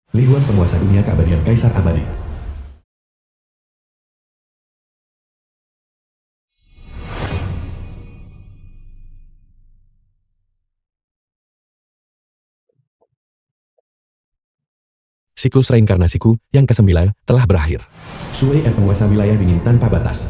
Li Huan penguasa dunia keabadian Kaisar Abadi. Siklus reinkarnasiku yang ke-9 telah berakhir. Sui penguasa wilayah dingin tanpa batas.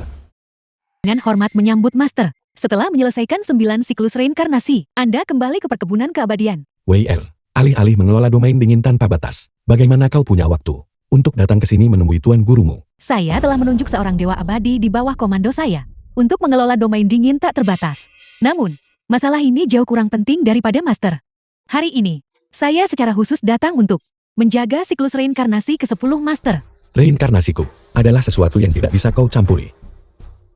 Dengan hormat menyambut Master. Setelah menyelesaikan 9 siklus reinkarnasi, Anda kembali ke perkebunan keabadian. Wei El, alih-alih mengelola domain dingin tanpa batas, bagaimana kau punya waktu untuk datang ke sini menemui tuan gurumu? Saya telah menunjuk seorang dewa abadi di bawah komando saya untuk mengelola domain dingin tak terbatas. Namun, masalah ini jauh kurang penting daripada Master. Hari ini, saya secara khusus datang untuk menjaga siklus reinkarnasi ke-10 Master. Reinkarnasiku adalah sesuatu yang tidak bisa kau campuri.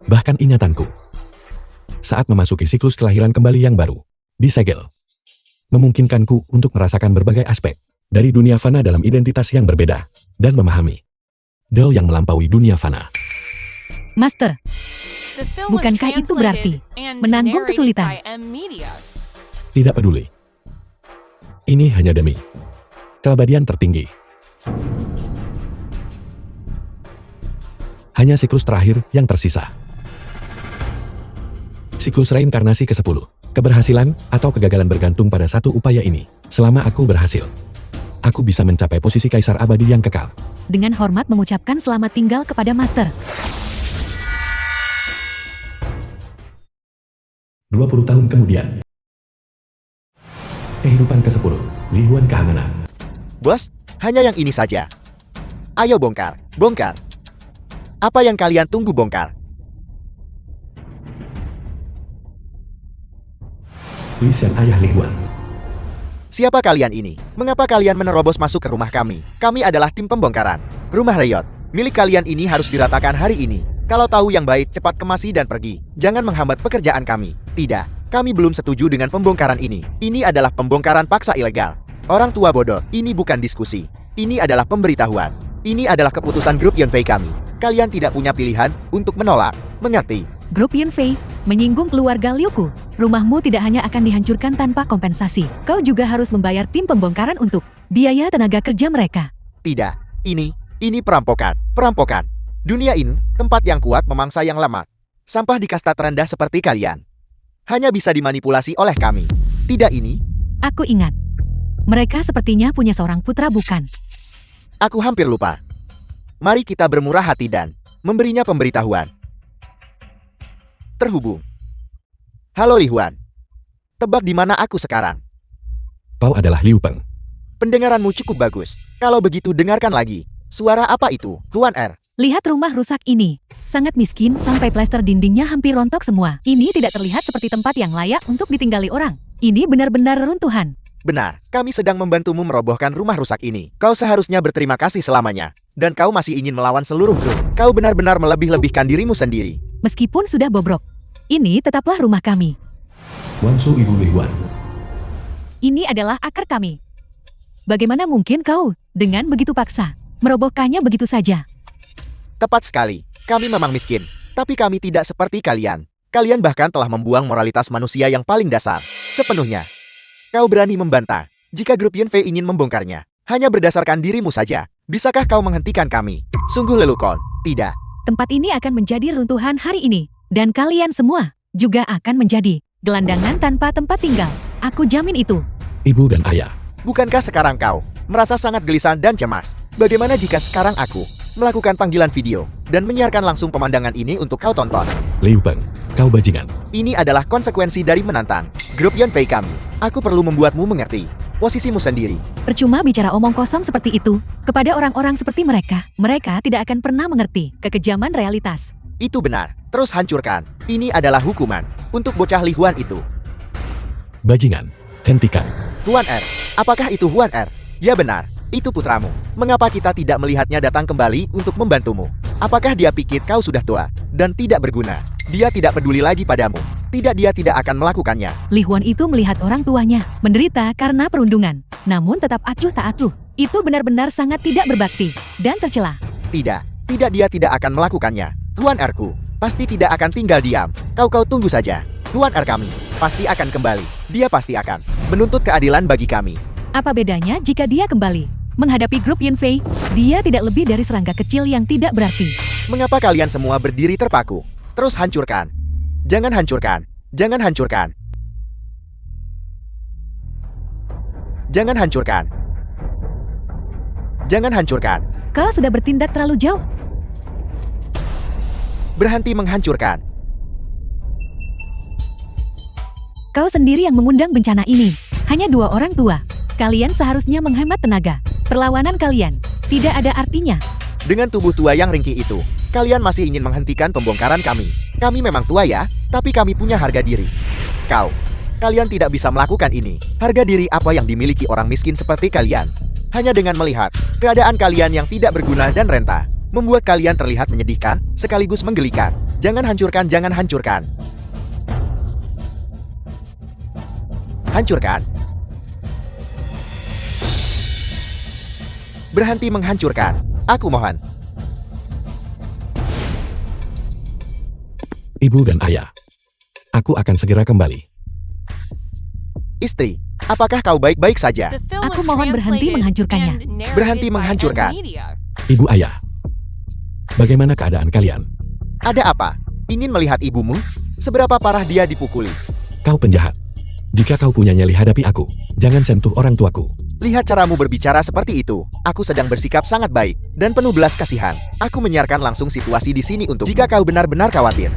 Bahkan ingatanku saat memasuki siklus kelahiran kembali yang baru, disegel, memungkinkanku untuk merasakan berbagai aspek dari dunia fana dalam identitas yang berbeda, dan memahami Dao yang melampaui dunia fana. Master, bukankah itu berarti menanggung kesulitan? Tidak peduli. Ini hanya demi keabadian tertinggi. Hanya siklus terakhir yang tersisa. Siklus reinkarnasi ke-10. Keberhasilan atau kegagalan bergantung pada satu upaya ini. Selama aku berhasil, aku bisa mencapai posisi Kaisar Abadi yang kekal. Dengan hormat mengucapkan selamat tinggal kepada Master. 20 tahun kemudian. Kehidupan ke-10. Li Huan kehanganan. Bos, hanya yang ini saja. Ayo bongkar, bongkar. Apa yang kalian tunggu bongkar? Tulisan ayah Li Huan. Siapa kalian ini? Mengapa kalian menerobos masuk ke rumah kami? Kami adalah tim pembongkaran. Rumah Riot, milik kalian ini harus diratakan hari ini. Kalau tahu yang baik, cepat kemasi dan pergi. Jangan menghambat pekerjaan kami. Tidak, kami belum setuju dengan pembongkaran ini. Ini adalah pembongkaran paksa ilegal. Orang tua bodoh, ini bukan diskusi. Ini adalah pemberitahuan. Ini adalah keputusan grup Yunfei kami. Kalian tidak punya pilihan untuk menolak. Mengerti? Grup Yunfei menyinggung keluarga Liuku. Rumahmu tidak hanya akan dihancurkan tanpa kompensasi. Kau juga harus membayar tim pembongkaran untuk biaya tenaga kerja mereka. Tidak, ini perampokan. Perampokan. Dunia ini, tempat yang kuat memangsa yang lemah. Sampah di kasta terendah seperti kalian hanya bisa dimanipulasi oleh kami. Tidak ini. Aku ingat. Mereka sepertinya punya seorang putra bukan? Aku hampir lupa. Mari kita bermurah hati dan memberinya pemberitahuan. Terhubung. Halo Li Huan. Tebak di mana aku sekarang? Kau adalah Liu Peng. Pendengaranmu cukup bagus. Kalau begitu dengarkan lagi. Suara apa itu, Huan R? Lihat rumah rusak ini. Sangat miskin sampai plester dindingnya hampir rontok semua. Ini tidak terlihat seperti tempat yang layak untuk ditinggali orang. Ini benar-benar reruntuhan. Benar, kami sedang membantumu merobohkan rumah rusak ini. Kau seharusnya berterima kasih selamanya. Dan kau masih ingin melawan seluruh grup. Kau benar-benar melebih-lebihkan dirimu sendiri. Meskipun sudah bobrok, ini tetaplah rumah kami. Wansu Ibu Li Huan. Ini adalah akar kami. Bagaimana mungkin kau, dengan begitu paksa, merobohkannya begitu saja? Tepat sekali. Kami memang miskin. Tapi kami tidak seperti kalian. Kalian bahkan telah membuang moralitas manusia yang paling dasar. Sepenuhnya. Kau berani membantah. Jika grup Yunfei ingin membongkarnya, hanya berdasarkan dirimu saja. Bisakah kau menghentikan kami? Sungguh lelukon. Tidak. Tempat ini akan menjadi runtuhan hari ini. Dan kalian semua juga akan menjadi gelandangan tanpa tempat tinggal. Aku jamin itu. Ibu dan ayah. Bukankah sekarang kau merasa sangat gelisah dan cemas? Bagaimana jika sekarang aku melakukan panggilan video dan menyiarkan langsung pemandangan ini untuk kau tonton? Liu Peng, kau bajingan. Ini adalah konsekuensi dari menantang grup Yunfei kami. Aku perlu membuatmu mengerti posisimu sendiri. Percuma bicara omong kosong seperti itu. Kepada orang-orang seperti mereka, mereka tidak akan pernah mengerti kekejaman realitas. Itu benar. Terus hancurkan. Ini adalah hukuman untuk bocah Li Huan itu. Bajingan, hentikan. Huan R, apakah itu Huan R? Ya benar, itu putramu. Mengapa kita tidak melihatnya datang kembali untuk membantumu? Apakah dia pikir kau sudah tua dan tidak berguna? Dia tidak peduli lagi padamu. Tidak, dia tidak akan melakukannya. Li Huan itu melihat orang tuanya menderita karena perundungan, namun tetap acuh tak acuh. Itu benar-benar sangat tidak berbakti dan tercela. Tidak, dia tidak akan melakukannya. Huan R-ku pasti tidak akan tinggal diam. Kau tunggu saja. Huan R kami pasti akan kembali. Dia pasti akan menuntut keadilan bagi kami. Apa bedanya jika dia kembali? Menghadapi grup Yunfei, dia tidak lebih dari serangga kecil yang tidak berarti. Mengapa kalian semua berdiri terpaku? Terus hancurkan. Jangan hancurkan. Jangan hancurkan. Jangan hancurkan. Jangan hancurkan. Kau sudah bertindak terlalu jauh. Berhenti menghancurkan. Kau sendiri yang mengundang bencana ini. Hanya 2 orang tua. Kalian seharusnya menghemat tenaga. Perlawanan kalian tidak ada artinya. Dengan tubuh tua yang ringkih itu, kalian masih ingin menghentikan pembongkaran kami. Kami memang tua ya, tapi kami punya harga diri. Kalian tidak bisa melakukan ini. Harga diri apa yang dimiliki orang miskin seperti kalian? Hanya dengan melihat keadaan kalian yang tidak berguna dan renta, membuat kalian terlihat menyedihkan, sekaligus menggelikan. Jangan hancurkan, jangan hancurkan. Hancurkan. Berhenti menghancurkan. Aku mohon. Ibu dan ayah. Aku akan segera kembali. Istri, apakah kau baik-baik saja? Aku mohon berhenti menghancurkannya. Berhenti menghancurkan. Ibu ayah. Bagaimana keadaan kalian? Ada apa? Ingin melihat ibumu? Seberapa parah dia dipukuli? Kau penjahat. Jika kau punya nyali hadapi aku, jangan sentuh orang tuaku. Lihat caramu berbicara seperti itu. Aku sedang bersikap sangat baik dan penuh belas kasihan. Aku menyiarkan langsung situasi di sini untuk jika kau benar-benar khawatir,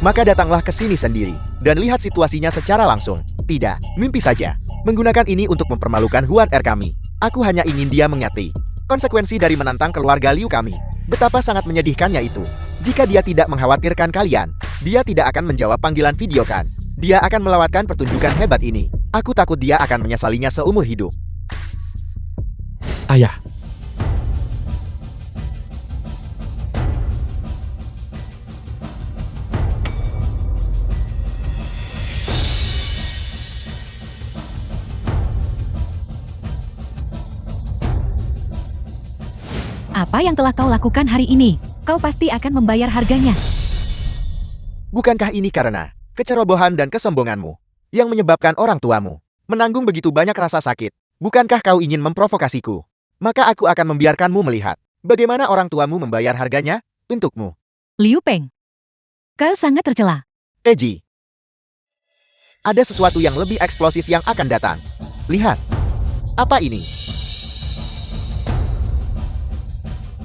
maka datanglah ke sini sendiri dan lihat situasinya secara langsung. Tidak, mimpi saja. Menggunakan ini untuk mempermalukan Huan Er kami. Aku hanya ingin dia mengerti konsekuensi dari menantang keluarga Liu kami. Betapa sangat menyedihkannya itu. Jika dia tidak mengkhawatirkan kalian, dia tidak akan menjawab panggilan video kan. Dia akan melewatkan pertunjukan hebat ini. Aku takut dia akan menyesalinya seumur hidup. Ayah. Apa yang telah kau lakukan hari ini? Kau pasti akan membayar harganya. Bukankah ini karena kecerobohan dan kesombonganmu yang menyebabkan orang tuamu menanggung begitu banyak rasa sakit? Bukankah kau ingin memprovokasiku? Maka aku akan membiarkanmu melihat bagaimana orang tuamu membayar harganya untukmu. Liu Peng, kau sangat tercela. Eji, ada sesuatu yang lebih eksplosif yang akan datang. Lihat. Apa ini?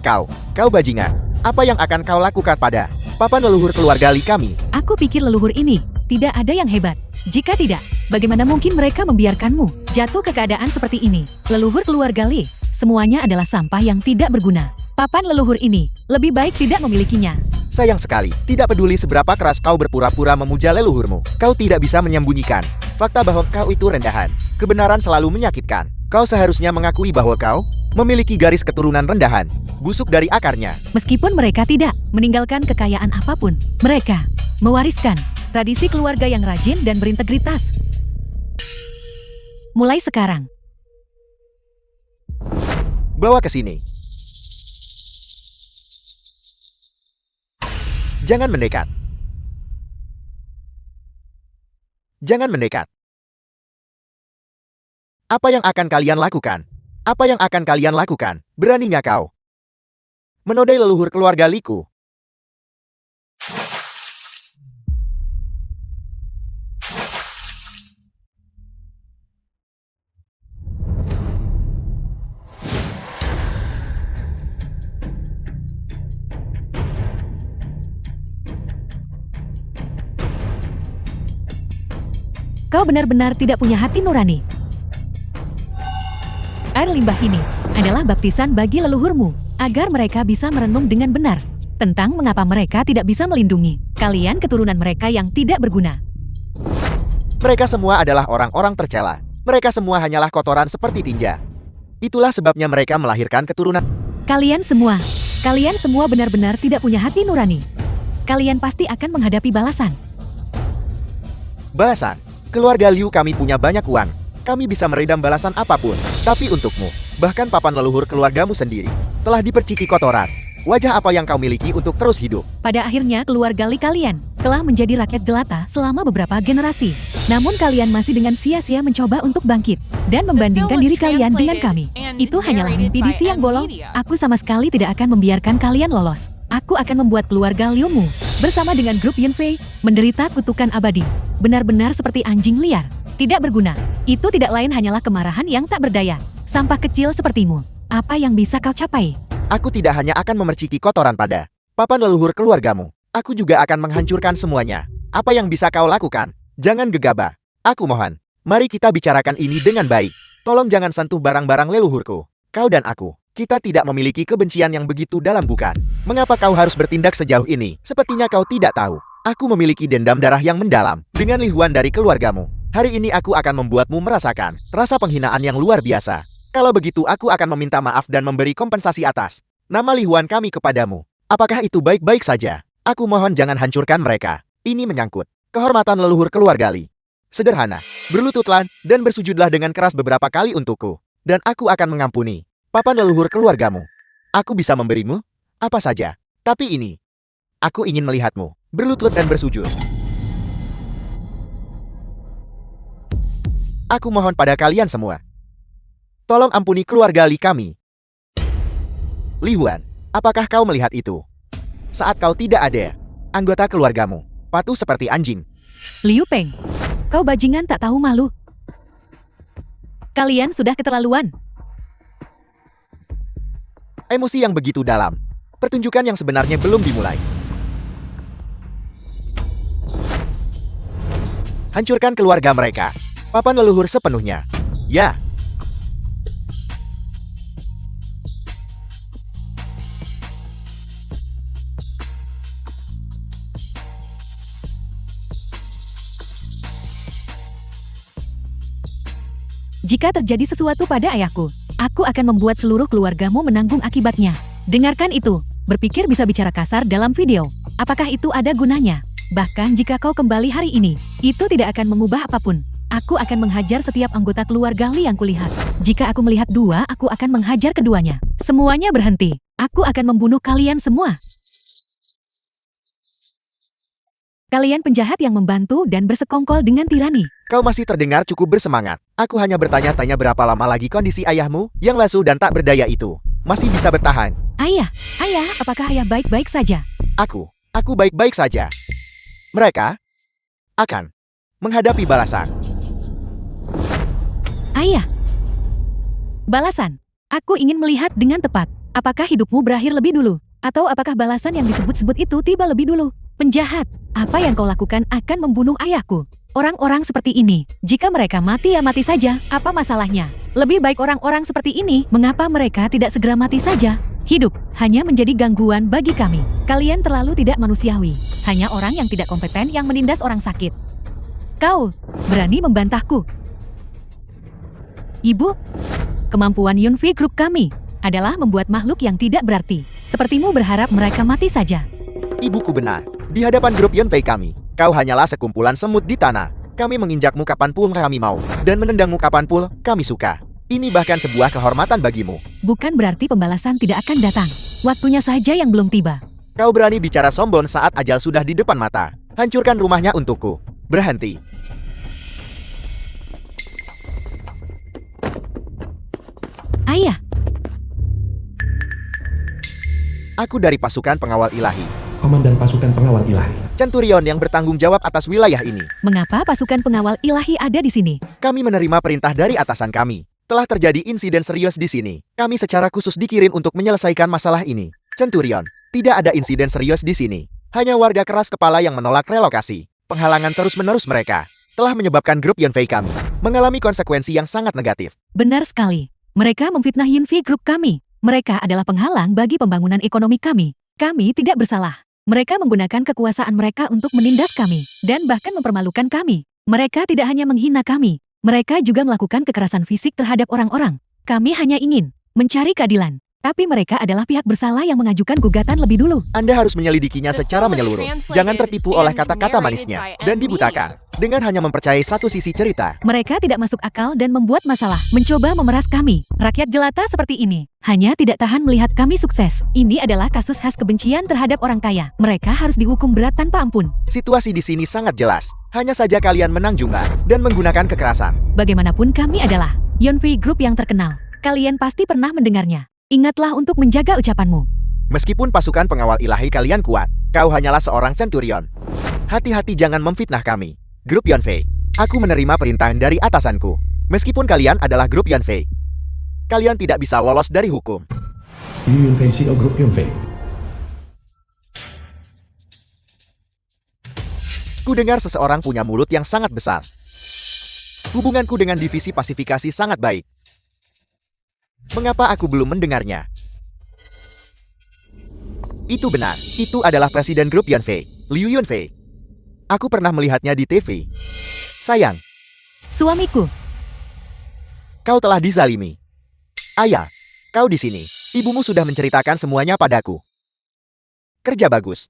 Kau bajingan. Apa yang akan kau lakukan pada papan leluhur keluarga Li kami? Aku pikir leluhur ini tidak ada yang hebat. Jika tidak, bagaimana mungkin mereka membiarkanmu jatuh ke keadaan seperti ini? Leluhur keluarga Li, semuanya adalah sampah yang tidak berguna. Papan leluhur ini lebih baik tidak memilikinya. Sayang sekali, tidak peduli seberapa keras kau berpura-pura memuja leluhurmu, kau tidak bisa menyembunyikan fakta bahwa kau itu rendahan. Kebenaran selalu menyakitkan. Kau seharusnya mengakui bahwa kau memiliki garis keturunan rendahan, busuk dari akarnya. Meskipun mereka tidak meninggalkan kekayaan apapun, mereka mewariskan tradisi keluarga yang rajin dan berintegritas. Mulai sekarang, Bawa ke sini. Jangan mendekat. Jangan mendekat. Apa yang akan kalian lakukan? Apa yang akan kalian lakukan? Beraninya kau menodai leluhur keluarga Liku? kau benar-benar tidak punya hati nurani. Air limbah ini adalah baptisan bagi leluhurmu, agar mereka bisa merenung dengan benar tentang mengapa mereka tidak bisa melindungi kalian keturunan mereka yang tidak berguna. Mereka semua adalah orang-orang tercela. Mereka semua hanyalah kotoran seperti tinja. Itulah sebabnya mereka melahirkan keturunan. Kalian semua benar-benar tidak punya hati nurani. Kalian pasti akan menghadapi balasan. Balasan. Keluarga Liu kami punya banyak uang. Kami bisa meredam balasan apapun. Tapi untukmu, bahkan papan leluhur keluargamu sendiri, telah diperciki kotoran. Wajah apa yang kau miliki untuk terus hidup? Pada akhirnya keluarga Li kalian telah menjadi rakyat jelata selama beberapa generasi. Namun kalian masih dengan sia-sia mencoba untuk bangkit dan membandingkan diri kalian dengan kami. Itu hanyalah mimpi di siang bolong. Aku sama sekali tidak akan membiarkan kalian lolos. Aku akan membuat keluarga Liu Mu bersama dengan grup Yunfei menderita kutukan abadi. Benar-benar seperti anjing liar. Tidak berguna. Itu tidak lain hanyalah kemarahan yang tak berdaya. Sampah kecil sepertimu. Apa yang bisa kau capai? Aku tidak hanya akan memerciki kotoran pada papan leluhur keluargamu. Aku juga akan menghancurkan semuanya. Apa yang bisa kau lakukan? Jangan gegabah. Aku mohon. Mari kita bicarakan ini dengan baik. Tolong jangan sentuh barang-barang leluhurku. Kau dan aku, kita tidak memiliki kebencian yang begitu dalam bukan? Mengapa kau harus bertindak sejauh ini? Sepertinya kau tidak tahu. Aku memiliki dendam darah yang mendalam dengan lihuan dari keluargamu. Hari ini aku akan membuatmu merasakan rasa penghinaan yang luar biasa. Kalau begitu aku akan meminta maaf dan memberi kompensasi atas nama lihuan kami kepadamu. Apakah itu baik-baik saja? Aku mohon jangan hancurkan mereka. Ini menyangkut kehormatan leluhur keluarga Li. Sederhana, berlututlah dan bersujudlah dengan keras beberapa kali untukku. Dan aku akan mengampuni papan leluhur keluargamu. Aku bisa memberimu apa saja. Tapi ini, aku ingin melihatmu berlutut dan bersujud. Aku mohon pada kalian semua. Tolong ampuni keluarga Li kami. Li Huan, apakah kau melihat itu? Saat kau tidak ada, anggota keluargamu patuh seperti anjing. Liu Peng, kau bajingan tak tahu malu. Kalian sudah keterlaluan. Emosi yang begitu dalam. Pertunjukan yang sebenarnya belum dimulai. Hancurkan keluarga mereka. Papan leluhur sepenuhnya. Ya. Jika terjadi sesuatu pada ayahku, aku akan membuat seluruh keluargamu menanggung akibatnya. Dengarkan itu. Berpikir bisa bicara kasar dalam video. Apakah itu ada gunanya? Bahkan jika kau kembali hari ini, itu tidak akan mengubah apapun. Aku akan menghajar setiap anggota keluarga Li yang kulihat. Jika aku melihat dua, aku akan menghajar keduanya. Semuanya berhenti. Aku akan membunuh kalian semua. Kalian penjahat yang membantu dan bersekongkol dengan tirani. Kau masih terdengar cukup bersemangat. Aku hanya bertanya-tanya berapa lama lagi kondisi ayahmu yang lesu dan tak berdaya itu masih bisa bertahan. Ayah, apakah ayah baik-baik saja? Aku baik-baik saja. Mereka akan menghadapi balasan. Ayah. Balasan. Aku ingin melihat dengan tepat. Apakah hidupmu berakhir lebih dulu? Atau apakah balasan yang disebut-sebut itu tiba lebih dulu? Penjahat, apa yang kau lakukan akan membunuh ayahku. Orang-orang seperti ini, jika mereka mati ya mati saja, apa masalahnya? Lebih baik orang-orang seperti ini, mengapa mereka tidak segera mati saja? Hidup hanya menjadi gangguan bagi kami. Kalian terlalu tidak manusiawi. Hanya orang yang tidak kompeten yang menindas orang sakit. Kau berani membantahku? Ibu, kemampuan Yunfei Group kami adalah membuat makhluk yang tidak berarti. Sepertimu berharap mereka mati saja. Ibuku benar. Di hadapan grup Yunfei kami, kau hanyalah sekumpulan semut di tanah. Kami menginjakmu kapanpun kami mau, dan menendangmu kapanpun kami suka. Ini bahkan sebuah kehormatan bagimu. Bukan berarti pembalasan tidak akan datang. Waktunya saja yang belum tiba. Kau berani bicara sombong saat ajal sudah di depan mata. Hancurkan rumahnya untukku. Berhenti. Ayah. Aku dari pasukan pengawal ilahi. Komandan pasukan pengawal ilahi. Centurion yang bertanggung jawab atas wilayah ini. Mengapa pasukan pengawal ilahi ada di sini? Kami menerima perintah dari atasan kami. Telah terjadi insiden serius di sini. Kami secara khusus dikirim untuk menyelesaikan masalah ini. Centurion, tidak ada insiden serius di sini. Hanya warga keras kepala yang menolak relokasi. Penghalangan terus-menerus mereka telah menyebabkan grup Yunfei kami mengalami konsekuensi yang sangat negatif. Benar sekali. Mereka memfitnah Yunfei Group kami. Mereka adalah penghalang bagi pembangunan ekonomi kami. Kami tidak bersalah. Mereka menggunakan kekuasaan mereka untuk menindas kami, dan bahkan mempermalukan kami. Mereka tidak hanya menghina kami, mereka juga melakukan kekerasan fisik terhadap orang-orang. Kami hanya ingin mencari keadilan. Tapi mereka adalah pihak bersalah yang mengajukan gugatan lebih dulu. Anda harus menyelidikinya secara menyeluruh. Jangan tertipu oleh kata-kata manisnya dan dibutakan dengan hanya mempercayai satu sisi cerita. Mereka tidak masuk akal dan membuat masalah, mencoba memeras kami. Rakyat jelata seperti ini hanya tidak tahan melihat kami sukses. Ini adalah kasus khas kebencian terhadap orang kaya. Mereka harus dihukum berat tanpa ampun. Situasi di sini sangat jelas. Hanya saja kalian menang jumlah dan menggunakan kekerasan. Bagaimanapun kami adalah Yonfi Group yang terkenal. Kalian pasti pernah mendengarnya. Ingatlah untuk menjaga ucapanmu. Meskipun pasukan pengawal ilahi kalian kuat, kau hanyalah seorang centurion. Hati-hati jangan memfitnah kami. Grup Yonfei, aku menerima perintah dari atasanku. Meskipun kalian adalah grup Yonfei, kalian tidak bisa lolos dari hukum. Liu Yunfei CEO Grup Yunfei. Ku dengar seseorang punya mulut yang sangat besar. Hubunganku dengan divisi pasifikasi sangat baik. Mengapa aku belum mendengarnya? Itu benar, itu adalah Presiden Grup Yunfei, Liu Yunfei. Aku pernah melihatnya di TV. Sayang, Suamiku, kau telah dizalimi. Ayah, kau di sini. Ibumu sudah menceritakan semuanya padaku. Kerja bagus.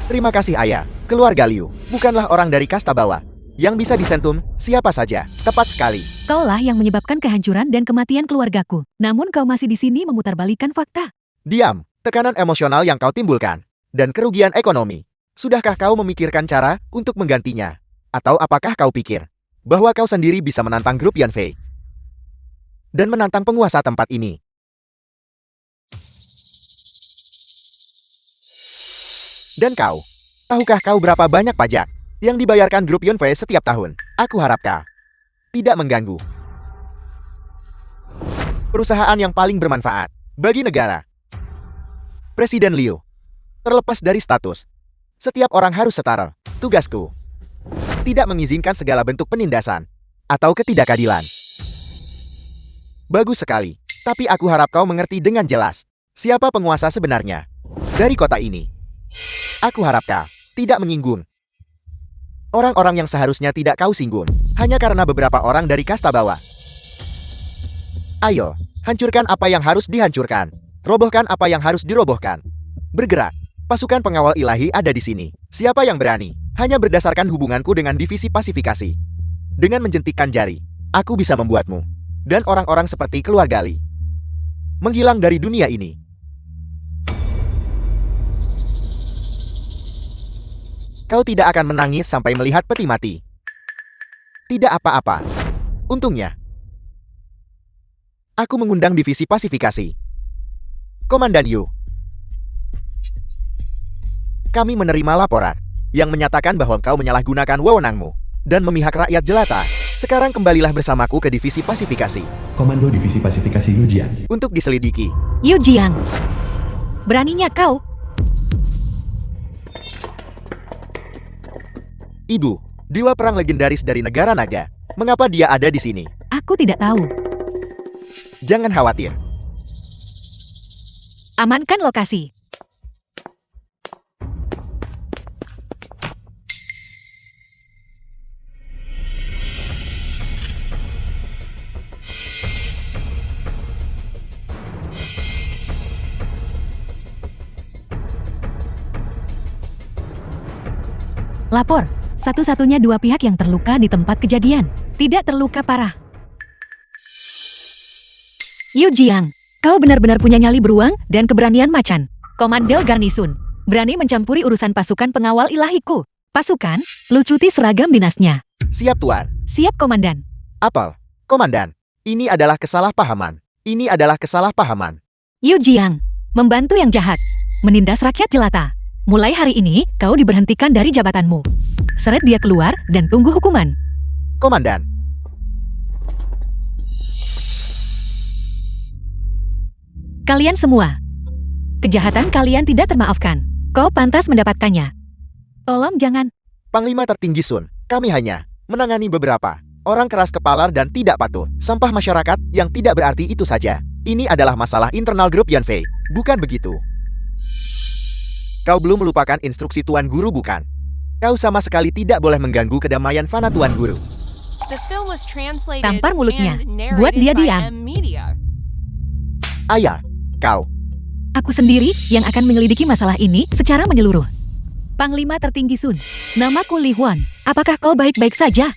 Terima kasih ayah. Keluarga Liu bukanlah orang dari kasta bawah. Yang bisa disentuh, siapa saja. Tepat sekali. kaulah yang menyebabkan kehancuran dan kematian keluargaku. Namun kau masih di sini memutarbalikkan fakta. Diam, tekanan emosional yang kau timbulkan. Dan kerugian ekonomi. Sudahkah kau memikirkan cara untuk menggantinya? Atau apakah kau pikir bahwa kau sendiri bisa menantang grup Yunfei? Dan menantang penguasa tempat ini? Dan kau, tahukah kau berapa banyak pajak yang dibayarkan grup Yunfei setiap tahun? Aku harap kau tidak mengganggu perusahaan yang paling bermanfaat bagi negara. Presiden Liu, terlepas dari status, setiap orang harus setara. Tugasku tidak mengizinkan segala bentuk penindasan atau ketidakadilan. Bagus sekali, tapi aku harap kau mengerti dengan jelas siapa penguasa sebenarnya dari kota ini. Aku harap kau tidak menyinggung orang-orang yang seharusnya tidak kau singgung hanya karena beberapa orang dari kasta bawah. Ayo, hancurkan apa yang harus dihancurkan. Robohkan apa yang harus dirobohkan. Bergerak. Pasukan pengawal ilahi ada di sini. Siapa yang berani? Hanya berdasarkan hubunganku dengan divisi pasifikasi. Dengan menjentikkan jari, aku bisa membuatmu dan orang-orang seperti keluarga Li menghilang dari dunia ini. Kau tidak akan menangis sampai melihat peti mati. Tidak apa-apa. Untungnya, aku mengundang divisi pasifikasi. Komandan Yu, kami menerima laporan yang menyatakan bahwa kau menyalahgunakan wewenangmu dan memihak rakyat jelata. Sekarang kembalilah bersamaku ke divisi pasifikasi Komando Divisi Pasifikasi Yujian. untuk diselidiki. Yu Jiang, beraninya kau? Ibu, dewa perang legendaris dari negara naga. Mengapa dia ada di sini? Aku tidak tahu. Jangan khawatir. Amankan lokasi. Lapor, satu-satunya dua pihak yang terluka di tempat kejadian. Tidak terluka parah. Yu Jiang, kau benar-benar punya nyali beruang dan keberanian macan. Komando Garnisun, berani mencampuri urusan pasukan pengawal ilahiku. Pasukan, lucuti seragam dinasnya. Siap, Tuan. Siap, Komandan. Apel, Komandan. Ini adalah kesalahpahaman. Ini adalah kesalahpahaman. Yu Jiang, membantu yang jahat. Menindas rakyat jelata. Mulai hari ini, kau diberhentikan dari jabatanmu. Seret dia keluar dan tunggu hukuman. Komandan. Kalian semua, kejahatan kalian tidak termaafkan. Kau pantas mendapatkannya. Tolong jangan. Panglima tertinggi Sun, kami hanya menangani beberapa orang keras kepala dan tidak patuh. Sampah masyarakat yang tidak berarti itu saja. Ini adalah masalah internal grup Yunfei, bukan begitu? Kau belum melupakan instruksi Tuan Guru, bukan? Kau sama sekali tidak boleh mengganggu kedamaian fana Tuan Guru. Tampar mulutnya. Buat dia diam. Ayah, kau. Aku sendiri yang akan menyelidiki masalah ini secara menyeluruh. Panglima tertinggi Sun, namaku Li Huan. Apakah kau baik-baik saja?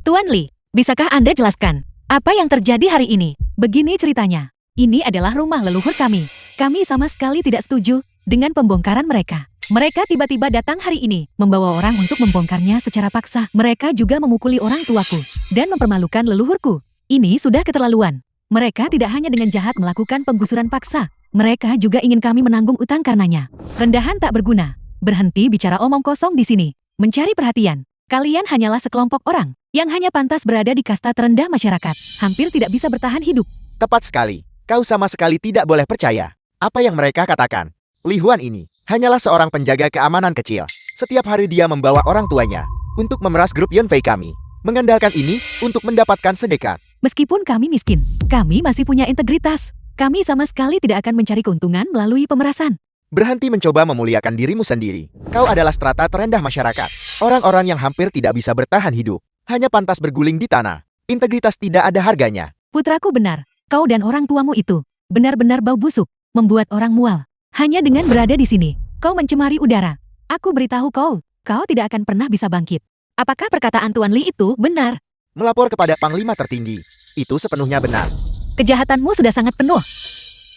Tuan Li, bisakah Anda jelaskan apa yang terjadi hari ini? Begini ceritanya. Ini adalah rumah leluhur kami. Kami sama sekali tidak setuju dengan pembongkaran mereka. Mereka tiba-tiba datang hari ini, membawa orang untuk membongkarnya secara paksa. Mereka juga memukuli orang tuaku dan mempermalukan leluhurku. Ini sudah keterlaluan. Mereka tidak hanya dengan jahat melakukan penggusuran paksa. Mereka juga ingin kami menanggung utang karenanya. Rendahan tak berguna. Berhenti bicara omong kosong di sini. Mencari perhatian. Kalian hanyalah sekelompok orang yang hanya pantas berada di kasta terendah masyarakat. Hampir tidak bisa bertahan hidup. Tepat sekali. Kau sama sekali tidak boleh percaya apa yang mereka katakan. Li Huan ini hanyalah seorang penjaga keamanan kecil. Setiap hari dia membawa orang tuanya untuk memeras grup Yunfei kami. Mengandalkan ini untuk mendapatkan sedekah. Meskipun kami miskin, kami masih punya integritas. Kami sama sekali tidak akan mencari keuntungan melalui pemerasan. Berhenti mencoba memuliakan dirimu sendiri. Kau adalah strata terendah masyarakat. Orang-orang yang hampir tidak bisa bertahan hidup. Hanya pantas berguling di tanah. Integritas tidak ada harganya. Putraku benar, kau dan orang tuamu itu benar-benar bau busuk, membuat orang mual. Hanya dengan berada di sini, kau mencemari udara. Aku beritahu kau tidak akan pernah bisa bangkit. Apakah perkataan Tuan Li itu benar? Melapor kepada Panglima tertinggi. Itu sepenuhnya benar. Kejahatanmu sudah sangat penuh.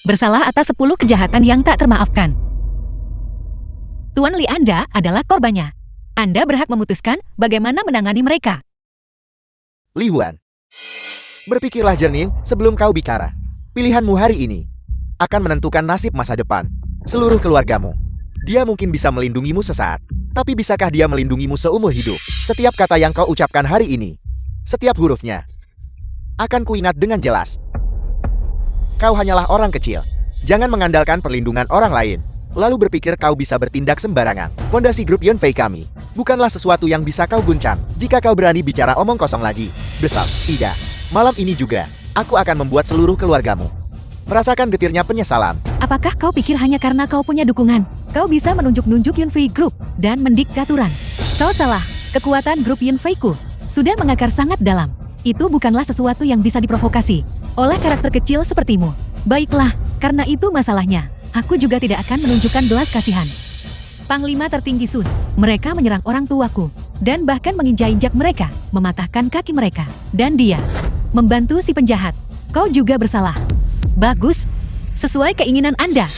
Bersalah atas 10 kejahatan yang tak termaafkan. Tuan Li Anda adalah korbannya. Anda berhak memutuskan bagaimana menangani mereka. Li Huan, berpikirlah jernih sebelum kau bicara. Pilihanmu hari ini akan menentukan nasib masa depan seluruh keluargamu. Dia mungkin bisa melindungimu sesaat, tapi bisakah dia melindungimu seumur hidup? Setiap kata yang kau ucapkan hari ini, setiap hurufnya, akan kuingat dengan jelas. Kau hanyalah orang kecil. Jangan mengandalkan perlindungan orang lain, lalu berpikir kau bisa bertindak sembarangan. Fondasi grup Yunfei kami bukanlah sesuatu yang bisa kau guncang. Jika kau berani bicara omong kosong lagi, besar, tidak. Malam ini juga, aku akan membuat seluruh keluargamu merasakan getirnya penyesalan. Apakah kau pikir hanya karena kau punya dukungan, kau bisa menunjuk-nunjuk Yunfei Group dan mendiktaturan? Kau salah. Kekuatan grup Yunfei-ku sudah mengakar sangat dalam. Itu bukanlah sesuatu yang bisa diprovokasi oleh karakter kecil sepertimu. Baiklah, karena itu masalahnya. Aku juga tidak akan menunjukkan belas kasihan. Panglima tertinggi Sun, mereka menyerang orang tuaku dan bahkan menginjak-injak mereka, mematahkan kaki mereka. Dan dia membantu si penjahat. Kau juga bersalah. Bagus, sesuai keinginan Anda.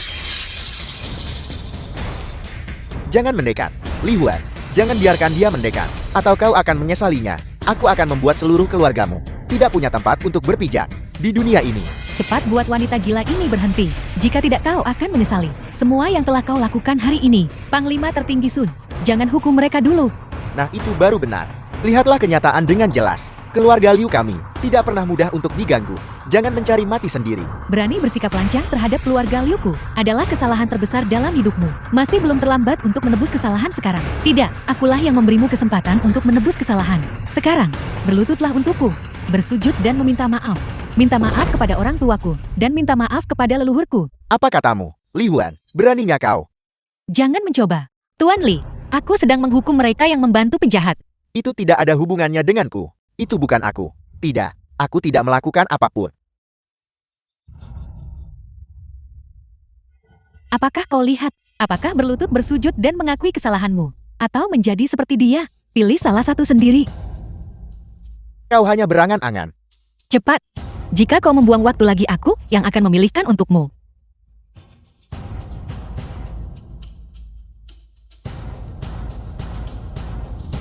Jangan mendekat, Li Huan. Jangan biarkan dia mendekat, atau kau akan menyesalinya. Aku akan membuat seluruh keluargamu tidak punya tempat untuk berpijak di dunia ini. Cepat buat wanita gila ini berhenti. Jika tidak, kau akan menyesali semua yang telah kau lakukan hari ini. Panglima tertinggi Sun, jangan hukum mereka dulu. Nah, itu baru benar. Lihatlah kenyataan dengan jelas. Keluarga Liu kami tidak pernah mudah untuk diganggu. Jangan mencari mati sendiri. Berani bersikap lancang terhadap keluarga Liuku adalah kesalahan terbesar dalam hidupmu. Masih belum terlambat untuk menebus kesalahan sekarang. Tidak, akulah yang memberimu kesempatan untuk menebus kesalahan. Sekarang, berlututlah untukku. Bersujud dan meminta maaf. Minta maaf kepada orang tuaku dan minta maaf kepada leluhurku. Apa katamu, Li Huan? Beraninya kau? Jangan mencoba. Tuan Li, aku sedang menghukum mereka yang membantu penjahat. Itu tidak ada hubungannya denganku. Itu bukan aku. Tidak, aku tidak melakukan apapun. Apakah kau lihat? Apakah berlutut bersujud dan mengakui kesalahanmu? Atau menjadi seperti dia? Pilih salah satu sendiri. Kau hanya berangan-angan. Cepat. Jika kau membuang waktu lagi, aku yang akan memilihkan untukmu.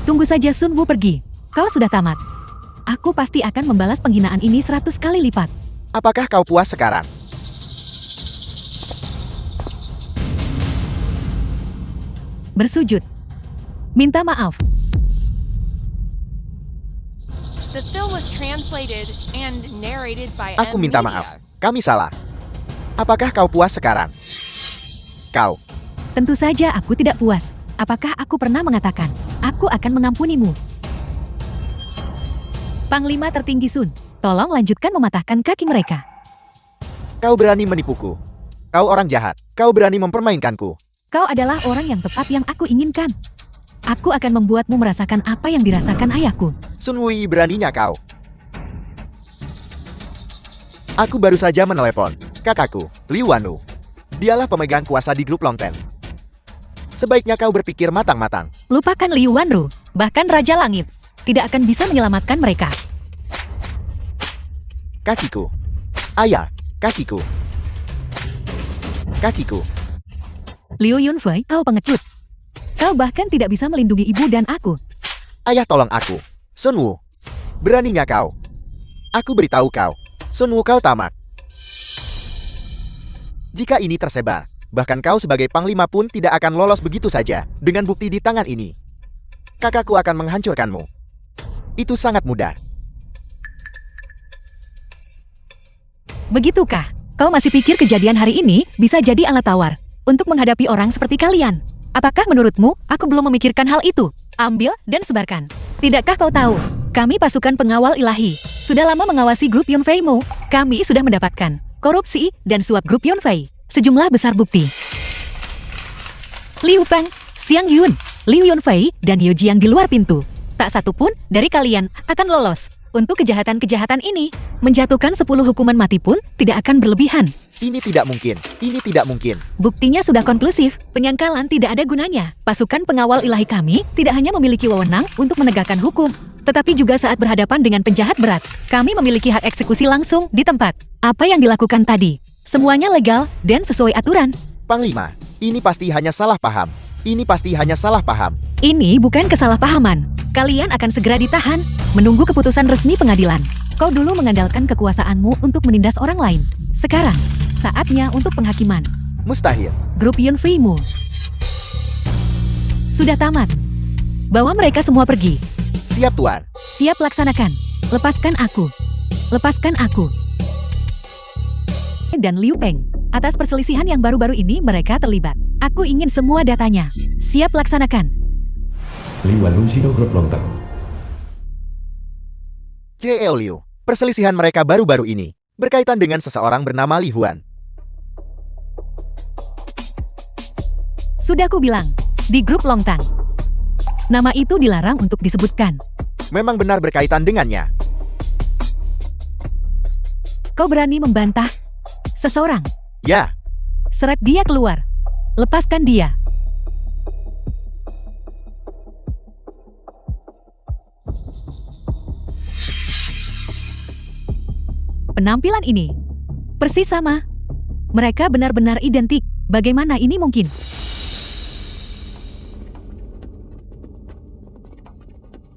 Tunggu saja Sun Wu pergi. Kau sudah tamat. Aku pasti akan membalas penghinaan ini 100 kali lipat. Apakah kau puas sekarang? Bersujud. Minta maaf. The film was translated and narrated by Aku M minta Media. maaf. Kami salah. Apakah kau puas sekarang? Kau. Tentu saja aku tidak puas. Apakah aku pernah mengatakan, aku akan mengampunimu? Panglima tertinggi Sun, tolong lanjutkan mematahkan kaki mereka. Kau berani menipuku. Kau orang jahat. Kau berani mempermainkanku. Kau adalah orang yang tepat yang aku inginkan. Aku akan membuatmu merasakan apa yang dirasakan ayahku. Sun Wui, beraninya kau. Aku baru saja menelepon kakakku, Liu Wanlu. Dialah pemegang kuasa di grup Long Ten. Sebaiknya kau berpikir matang-matang. Lupakan Liu Wanru, bahkan Raja Langit. Tidak akan bisa menyelamatkan mereka. Kakiku. Ayah, kakiku. Kakiku. Liu Yunfei, kau pengecut. Kau bahkan tidak bisa melindungi ibu dan aku. Ayah tolong aku. Sun Wu. Beraninya kau. Aku beritahu kau. Sun Wu kau tamat. Jika ini tersebar, bahkan kau sebagai panglima pun tidak akan lolos begitu saja. Dengan bukti di tangan ini, kakakku akan menghancurkanmu. Itu sangat mudah. Begitukah? Kau masih pikir kejadian hari ini bisa jadi alat tawar untuk menghadapi orang seperti kalian? Apakah menurutmu aku belum memikirkan hal itu? Ambil dan sebarkan. Tidakkah kau tahu? Kami pasukan pengawal ilahi. Sudah lama mengawasi grup Yunfei-mu. Kami sudah mendapatkan korupsi dan suap grup Yunfei. Sejumlah besar bukti. Liu Peng, Xiang Yun, Liu Yunfei, dan Liu Jiang di luar pintu. Tak satu pun dari kalian akan lolos. Untuk kejahatan-kejahatan ini, menjatuhkan 10 hukuman mati pun tidak akan berlebihan. Ini tidak mungkin. Ini tidak mungkin. Buktinya sudah konklusif, penyangkalan tidak ada gunanya. Pasukan pengawal ilahi kami tidak hanya memiliki wewenang untuk menegakkan hukum, tetapi juga saat berhadapan dengan penjahat berat. Kami memiliki hak eksekusi langsung di tempat. Apa yang dilakukan tadi? Semuanya legal dan sesuai aturan. Panglima, ini pasti hanya salah paham. Ini pasti hanya salah paham. Ini bukan kesalahpahaman. Kalian akan segera ditahan, menunggu keputusan resmi pengadilan. Kau dulu mengandalkan kekuasaanmu untuk menindas orang lain. Sekarang, saatnya untuk penghakiman. Mustahil. Grup Yunfei-mu sudah tamat. Bawa mereka semua pergi. Siap, Tuan. Siap laksanakan. Lepaskan aku. Lepaskan aku. Dan Liu Peng. Atas perselisihan yang baru-baru ini mereka terlibat. Aku ingin semua datanya. Siap laksanakan. Liu Wanlu Shadow Group Long Ten. J.L. Liu. Perselisihan mereka baru-baru ini berkaitan dengan seseorang bernama Li Huan. Sudah ku bilang, di grup Long Tan. Nama itu dilarang untuk disebutkan. Memang benar berkaitan dengannya. Kau berani membantah seseorang? Ya, Seret dia keluar. Lepaskan dia. Penampilan ini persis sama. Mereka benar-benar identik. Bagaimana ini mungkin?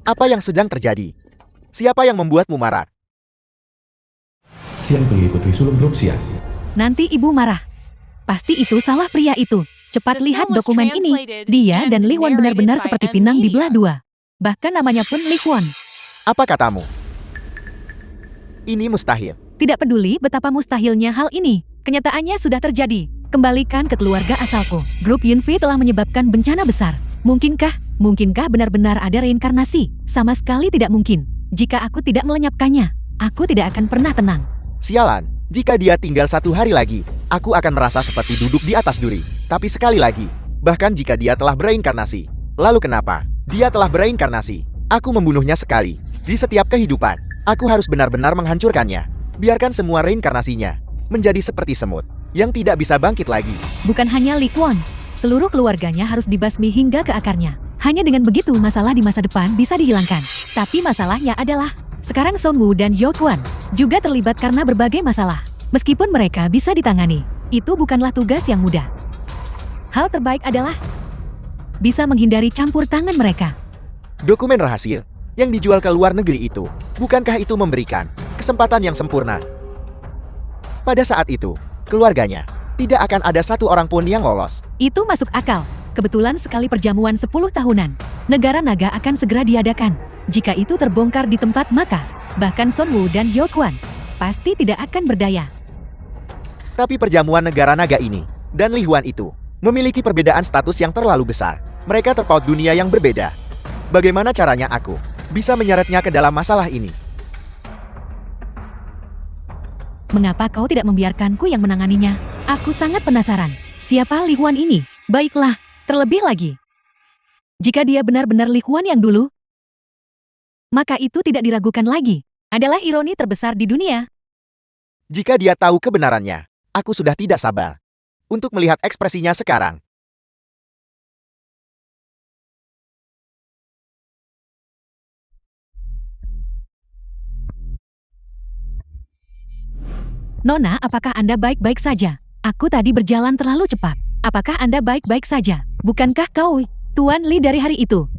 apa yang sedang terjadi? Siapa yang membuatmu marah? Xiang Pei Putri Sulung Grup Xiang. Nanti ibu marah. Pasti itu salah pria itu. Cepat The lihat film was dokumen ini. translated Dia dan and Li Huan benar-benar narrated by seperti M. pinang di Media. belah dua. Bahkan namanya pun Li Huan. Apa katamu? Ini mustahil. Tidak peduli betapa mustahilnya hal ini. Kenyataannya sudah terjadi. Kembalikan ke keluarga asalku. Grup Yunfei telah menyebabkan bencana besar. Mungkinkah benar-benar ada reinkarnasi? Sama sekali tidak mungkin. Jika aku tidak melenyapkannya, aku tidak akan pernah tenang. Sialan, jika dia tinggal 1 hari lagi, aku akan merasa seperti duduk di atas duri. Tapi sekali lagi, bahkan jika dia telah bereinkarnasi, lalu kenapa? Dia telah bereinkarnasi. Aku membunuhnya sekali. Di setiap kehidupan, aku harus benar-benar menghancurkannya. Biarkan semua reinkarnasinya menjadi seperti semut yang tidak bisa bangkit lagi. Bukan hanya Li Huan, seluruh keluarganya harus dibasmi hingga ke akarnya. Hanya dengan begitu masalah di masa depan bisa dihilangkan. Tapi masalahnya adalah, sekarang Sun Wu dan Zhou Quan juga terlibat karena berbagai masalah. Meskipun mereka bisa ditangani, itu bukanlah tugas yang mudah. Hal terbaik adalah bisa menghindari campur tangan mereka. Dokumen rahasia yang dijual ke luar negeri itu, bukankah itu memberikan kesempatan yang sempurna? Pada saat itu, keluarganya tidak akan ada satu orang pun yang lolos. Itu masuk akal. Kebetulan sekali perjamuan 10 tahunan. Negara naga akan segera diadakan. Jika itu terbongkar di tempat, maka bahkan Sun Wu dan Zhou Quan pasti tidak akan berdaya. Tapi perjamuan negara naga ini dan Li Huan itu memiliki perbedaan status yang terlalu besar. Mereka terpaut dunia yang berbeda. Bagaimana caranya aku bisa menyeretnya ke dalam masalah ini? Mengapa kau tidak membiarkanku yang menanganinya? Aku sangat penasaran. Siapa Li Huan ini? Baiklah, terlebih lagi, jika dia benar-benar Li Huan yang dulu, maka itu tidak diragukan lagi. Adalah ironi terbesar di dunia. Jika dia tahu kebenarannya, aku sudah tidak sabar untuk melihat ekspresinya sekarang. Nona, apakah Anda baik-baik saja? Aku tadi berjalan terlalu cepat. Apakah Anda baik-baik saja? Bukankah kau Tuan Li dari hari itu?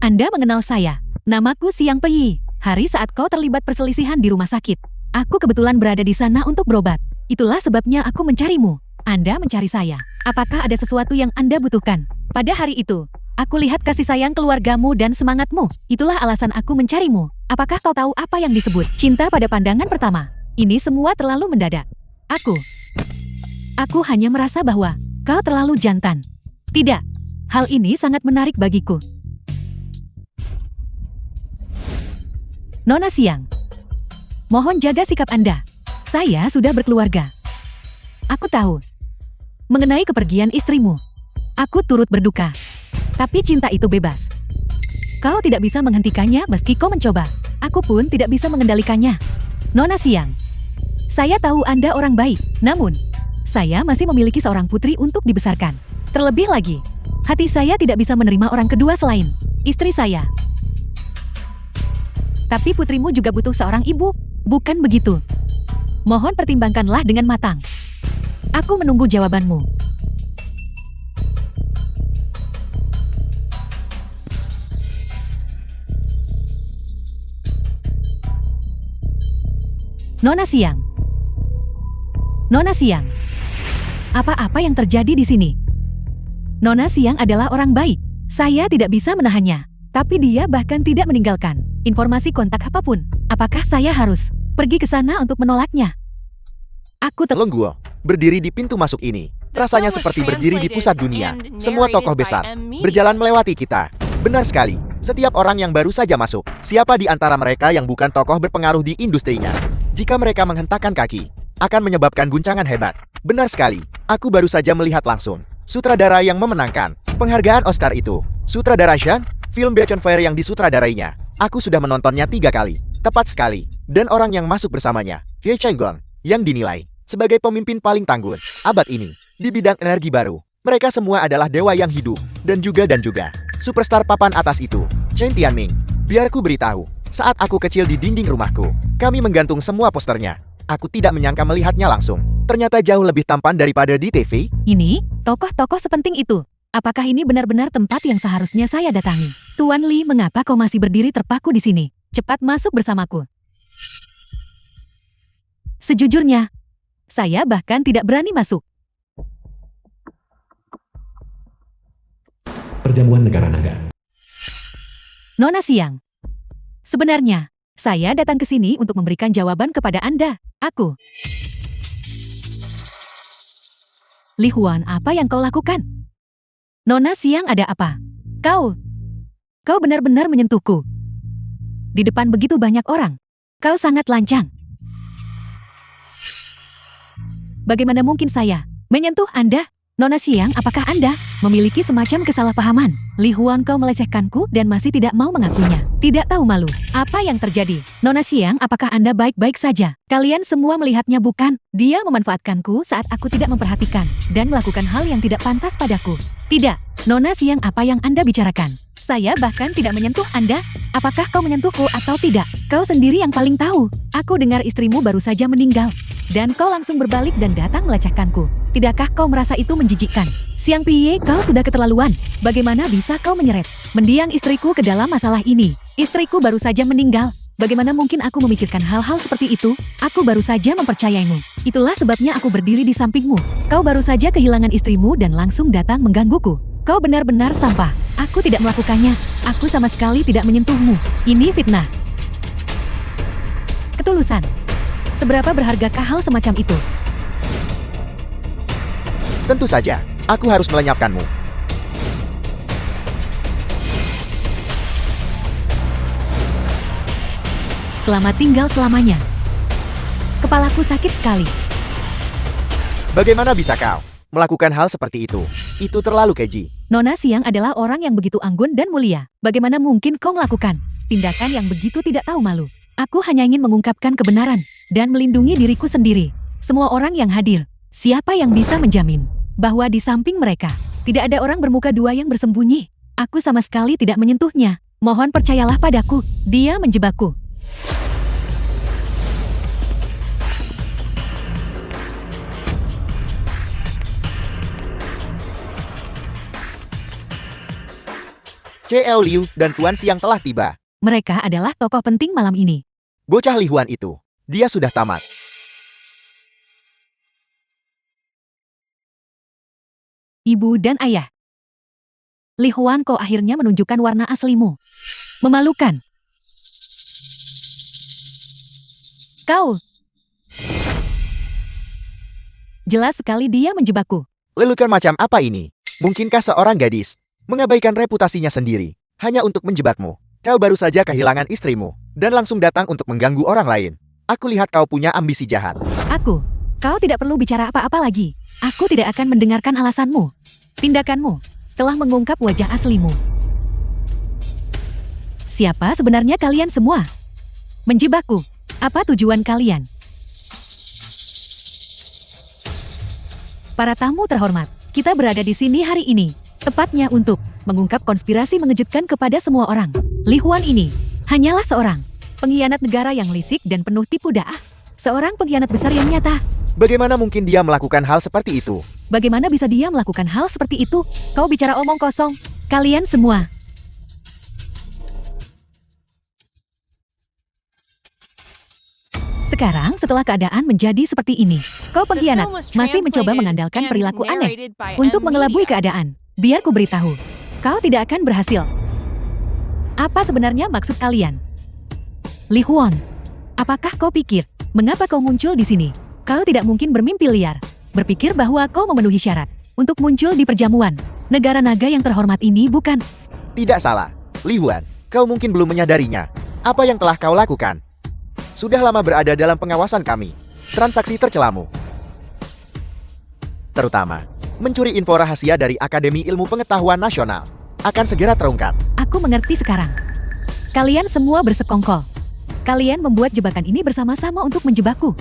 Anda mengenal saya. Namaku Siang Pei. Hari saat kau terlibat perselisihan di rumah sakit. Aku kebetulan berada di sana untuk berobat. Itulah sebabnya aku mencarimu. Anda mencari saya. Apakah ada sesuatu yang Anda butuhkan? Pada hari itu, aku lihat kasih sayang keluargamu dan semangatmu. Itulah alasan aku mencarimu. Apakah kau tahu apa yang disebut cinta pada pandangan pertama? Ini semua terlalu mendadak. Aku hanya merasa bahwa kau terlalu jantan. Tidak. Hal ini sangat menarik bagiku. Nona Siang, mohon jaga sikap Anda. Saya sudah berkeluarga. Aku tahu mengenai kepergian istrimu. Aku turut berduka. Tapi cinta itu bebas. Kau tidak bisa menghentikannya meski kau mencoba. Aku pun tidak bisa mengendalikannya. Nona Siang, saya tahu Anda orang baik. Namun, saya masih memiliki seorang putri untuk dibesarkan. Terlebih lagi, hati saya tidak bisa menerima orang kedua selain istri saya. Tapi putrimu juga butuh seorang ibu, bukan begitu? Mohon pertimbangkanlah dengan matang. Aku menunggu jawabanmu. Nona Siang. Nona Siang. Apa-apa yang terjadi di sini? Nona Siang adalah orang baik. Saya tidak bisa menahannya. Tapi dia bahkan tidak meninggalkan informasi kontak apapun. Apakah saya harus pergi ke sana untuk menolaknya? Aku Longguo berdiri di pintu masuk ini. Rasanya seperti berdiri di pusat dunia. Semua tokoh besar berjalan melewati kita. Benar sekali. Setiap orang yang baru saja masuk, siapa di antara mereka yang bukan tokoh berpengaruh di industrinya? Jika mereka menghentakkan kaki, akan menyebabkan guncangan hebat. Benar sekali. Aku baru saja melihat langsung sutradara yang memenangkan penghargaan Oscar itu. Sutradara Shan, film Bachchan Fire yang disutradarainya. Aku sudah menontonnya 3 kali. Tepat sekali. Dan orang yang masuk bersamanya, Ye Chenggong, yang dinilai sebagai pemimpin paling tangguh abad ini di bidang energi baru. Mereka semua adalah dewa yang hidup. Dan juga superstar papan atas itu, Chen Tianming. Biar ku beritahu, saat aku kecil di dinding rumahku, kami menggantung semua posternya. Aku tidak menyangka melihatnya langsung. Ternyata jauh lebih tampan daripada di TV. Ini, tokoh-tokoh sepenting itu. Apakah ini benar-benar tempat yang seharusnya saya datangi? Tuan Li, mengapa kau masih berdiri terpaku di sini? Cepat masuk bersamaku. Sejujurnya, saya bahkan tidak berani masuk. Perjamuan negara naga. Nona Siang. Sebenarnya, saya datang ke sini untuk memberikan jawaban kepada Anda. Aku. Li Huan, apa yang kau lakukan? Nona Siang, ada apa? Kau benar-benar menyentuhku. Di depan begitu banyak orang. Kau sangat lancang. Bagaimana mungkin saya menyentuh Anda? Nona Siang, apakah Anda memiliki semacam kesalahpahaman? Li Huan, kau melecehkanku dan masih tidak mau mengakuinya. Tidak tahu malu. Apa yang terjadi? Nona Siang, apakah Anda baik-baik saja? Kalian semua melihatnya bukan? Dia memanfaatkanku saat aku tidak memperhatikan dan melakukan hal yang tidak pantas padaku. Tidak. Nona Siang, apa yang Anda bicarakan? Saya bahkan tidak menyentuh Anda. Apakah kau menyentuhku atau tidak? Kau sendiri yang paling tahu. Aku dengar istrimu baru saja meninggal. Dan kau langsung berbalik dan datang melecehkanku. Tidakkah kau merasa itu menjijikkan? Siang Pie, kau sudah keterlaluan. Bagaimana bisa kau menyeret mendiang istriku ke dalam masalah ini? Istriku baru saja meninggal. Bagaimana mungkin aku memikirkan hal-hal seperti itu? Aku baru saja mempercayaimu. Itulah sebabnya aku berdiri di sampingmu. Kau baru saja kehilangan istrimu dan langsung datang menggangguku. Kau benar-benar sampah. Aku tidak melakukannya. Aku sama sekali tidak menyentuhmu. Ini fitnah. Ketulusan. Seberapa berhargakah hal semacam itu? Tentu saja, aku harus melenyapkanmu. Selamat tinggal selamanya. Kepalaku sakit sekali. Bagaimana bisa kau melakukan hal seperti itu? Itu terlalu keji. Nona Siang adalah orang yang begitu anggun dan mulia. Bagaimana mungkin kau melakukan tindakan yang begitu tidak tahu malu? Aku hanya ingin mengungkapkan kebenaran. dan melindungi diriku sendiri. Semua orang yang hadir, siapa yang bisa menjamin bahwa di samping mereka tidak ada orang bermuka dua yang bersembunyi? Aku sama sekali tidak menyentuhnya. Mohon percayalah padaku, dia menjebakku. C.L. Liu dan Tuan Xiang telah tiba. Mereka adalah tokoh penting malam ini. Bocah Li Huan itu, dia sudah tamat. Ibu dan ayah. Li Huan, kau akhirnya menunjukkan warna aslimu. Memalukan. Kau. Jelas sekali dia menjebakku. Lelucon macam apa ini? Mungkinkah seorang gadis mengabaikan reputasinya sendiri hanya untuk menjebakmu? Kau baru saja kehilangan istrimu dan langsung datang untuk mengganggu orang lain. Aku lihat kau punya ambisi jahat. Kau tidak perlu bicara apa-apa lagi. Aku tidak akan mendengarkan alasanmu. Tindakanmu telah mengungkap wajah aslimu. Siapa sebenarnya kalian semua? Menjebakku. Apa tujuan kalian? Para tamu terhormat, kita berada di sini hari ini tepatnya untuk mengungkap konspirasi mengejutkan kepada semua orang. Li Huan ini hanyalah seorang pengkhianat negara yang lisik dan penuh tipu daya. Seorang pengkhianat besar yang nyata. Bagaimana mungkin dia melakukan hal seperti itu? Bagaimana bisa dia melakukan hal seperti itu? Kau bicara omong kosong. Kalian semua. Sekarang setelah keadaan menjadi seperti ini, kau pengkhianat masih mencoba mengandalkan perilaku aneh untuk mengelabui keadaan. Biar ku beritahu, kau tidak akan berhasil. Apa sebenarnya maksud kalian? Li Huan, apakah kau pikir mengapa kau muncul di sini? Kau tidak mungkin bermimpi liar, berpikir bahwa kau memenuhi syarat untuk muncul di perjamuan negara naga yang terhormat ini, bukan? Tidak salah. Li Huan, kau mungkin belum menyadarinya. Apa yang telah kau lakukan? Sudah lama berada dalam pengawasan kami. Transaksi tercelamu, terutama mencuri info rahasia dari Akademi Ilmu Pengetahuan Nasional, akan segera terungkap. Aku mengerti sekarang. Kalian semua bersekongkol. Kalian membuat jebakan ini bersama-sama untuk menjebakku.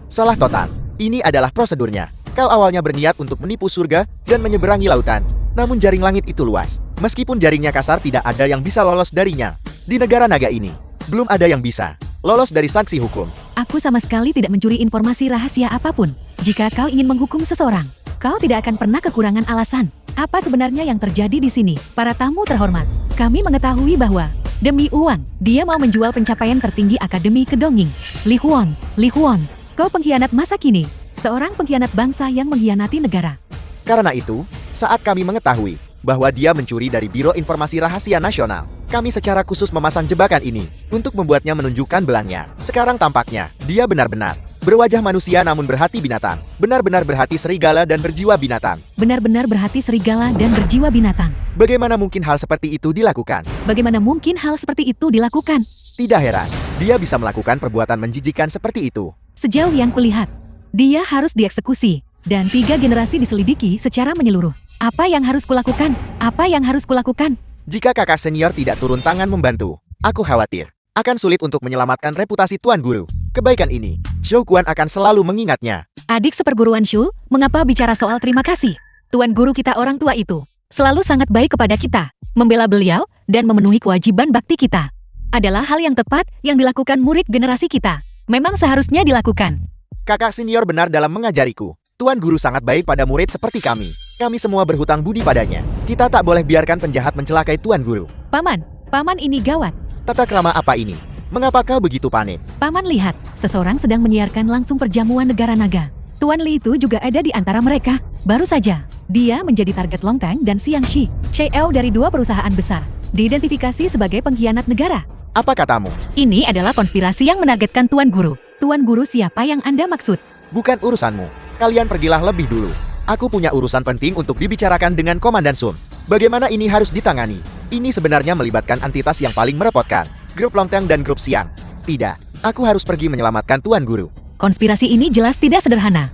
Salah total. Ini adalah prosedurnya. Kau awalnya berniat untuk menipu surga dan menyeberangi lautan. Namun jaring langit itu luas. Meskipun jaringnya kasar, tidak ada yang bisa lolos darinya. Di negara naga ini, belum ada yang bisa lolos dari sanksi hukum. Aku sama sekali tidak mencuri informasi rahasia apapun. Jika kau ingin menghukum seseorang, kau tidak akan pernah kekurangan alasan. Apa sebenarnya yang terjadi di sini? Para tamu terhormat, kami mengetahui bahwa demi uang, dia mau menjual pencapaian tertinggi Akademi Kedonging. Li Huan, kau pengkhianat masa kini. Seorang pengkhianat bangsa yang mengkhianati negara. Karena itu, saat kami mengetahui bahwa dia mencuri dari Biro Informasi Rahasia Nasional, kami secara khusus memasang jebakan ini untuk membuatnya menunjukkan belangnya. Sekarang tampaknya, dia benar-benar berwajah manusia namun berhati binatang. Benar-benar berhati serigala dan berjiwa binatang. Benar-benar berhati serigala dan berjiwa binatang. Bagaimana mungkin hal seperti itu dilakukan? Bagaimana mungkin hal seperti itu dilakukan? Tidak heran, dia bisa melakukan perbuatan menjijikan seperti itu. Sejauh yang kulihat, dia harus dieksekusi dan 3 generasi diselidiki secara menyeluruh. Apa yang harus kulakukan? Apa yang harus kulakukan? Jika kakak senior tidak turun tangan membantu, aku khawatir akan sulit untuk menyelamatkan reputasi Tuan Guru. Kebaikan ini, Zhou Guan akan selalu mengingatnya. Adik seperguruan Shu, mengapa bicara soal terima kasih? Tuan Guru kita orang tua itu selalu sangat baik kepada kita. Membela beliau dan memenuhi kewajiban bakti kita adalah hal yang tepat yang dilakukan murid generasi kita. Memang seharusnya dilakukan. Kakak senior benar dalam mengajariku. Tuan Guru sangat baik pada murid seperti kami. Kami semua berhutang budi padanya. Kita tak boleh biarkan penjahat mencelakai Tuan Guru. Paman ini gawat. Tata krama apa ini? Mengapa kau begitu panik? Paman lihat, seseorang sedang menyiarkan langsung perjamuan negara naga. Tuan Li itu juga ada di antara mereka. Baru saja, dia menjadi target Long Tang dan Xiang Shi, CEO dari 2 perusahaan besar. Diidentifikasi sebagai pengkhianat negara. Apa katamu? Ini adalah konspirasi yang menargetkan Tuan Guru. Tuan Guru siapa yang Anda maksud? Bukan urusanmu. Kalian pergilah lebih dulu. Aku punya urusan penting untuk dibicarakan dengan Komandan Sun. Bagaimana ini harus ditangani? Ini sebenarnya melibatkan entitas yang paling merepotkan. Grup Long Tang dan Grup Xiang. Tidak, aku harus pergi menyelamatkan Tuan Guru. Konspirasi ini jelas tidak sederhana.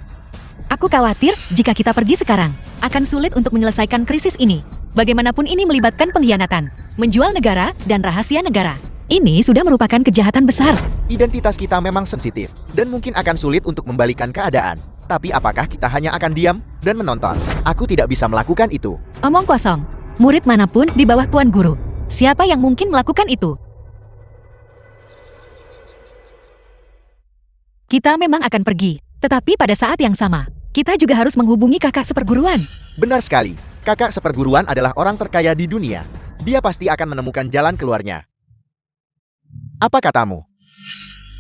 Aku khawatir jika kita pergi sekarang, akan sulit untuk menyelesaikan krisis ini. Bagaimanapun ini melibatkan pengkhianatan, menjual negara dan rahasia negara. Ini sudah merupakan kejahatan besar. Identitas kita memang sensitif, dan mungkin akan sulit untuk membalikan keadaan. Tapi apakah kita hanya akan diam dan menonton? Aku tidak bisa melakukan itu. Omong kosong. Murid manapun di bawah Tuan Guru. Siapa yang mungkin melakukan itu? Kita memang akan pergi. Tetapi pada saat yang sama, kita juga harus menghubungi kakak seperguruan. Benar sekali, kakak seperguruan adalah orang terkaya di dunia. Dia pasti akan menemukan jalan keluarnya. Apa katamu?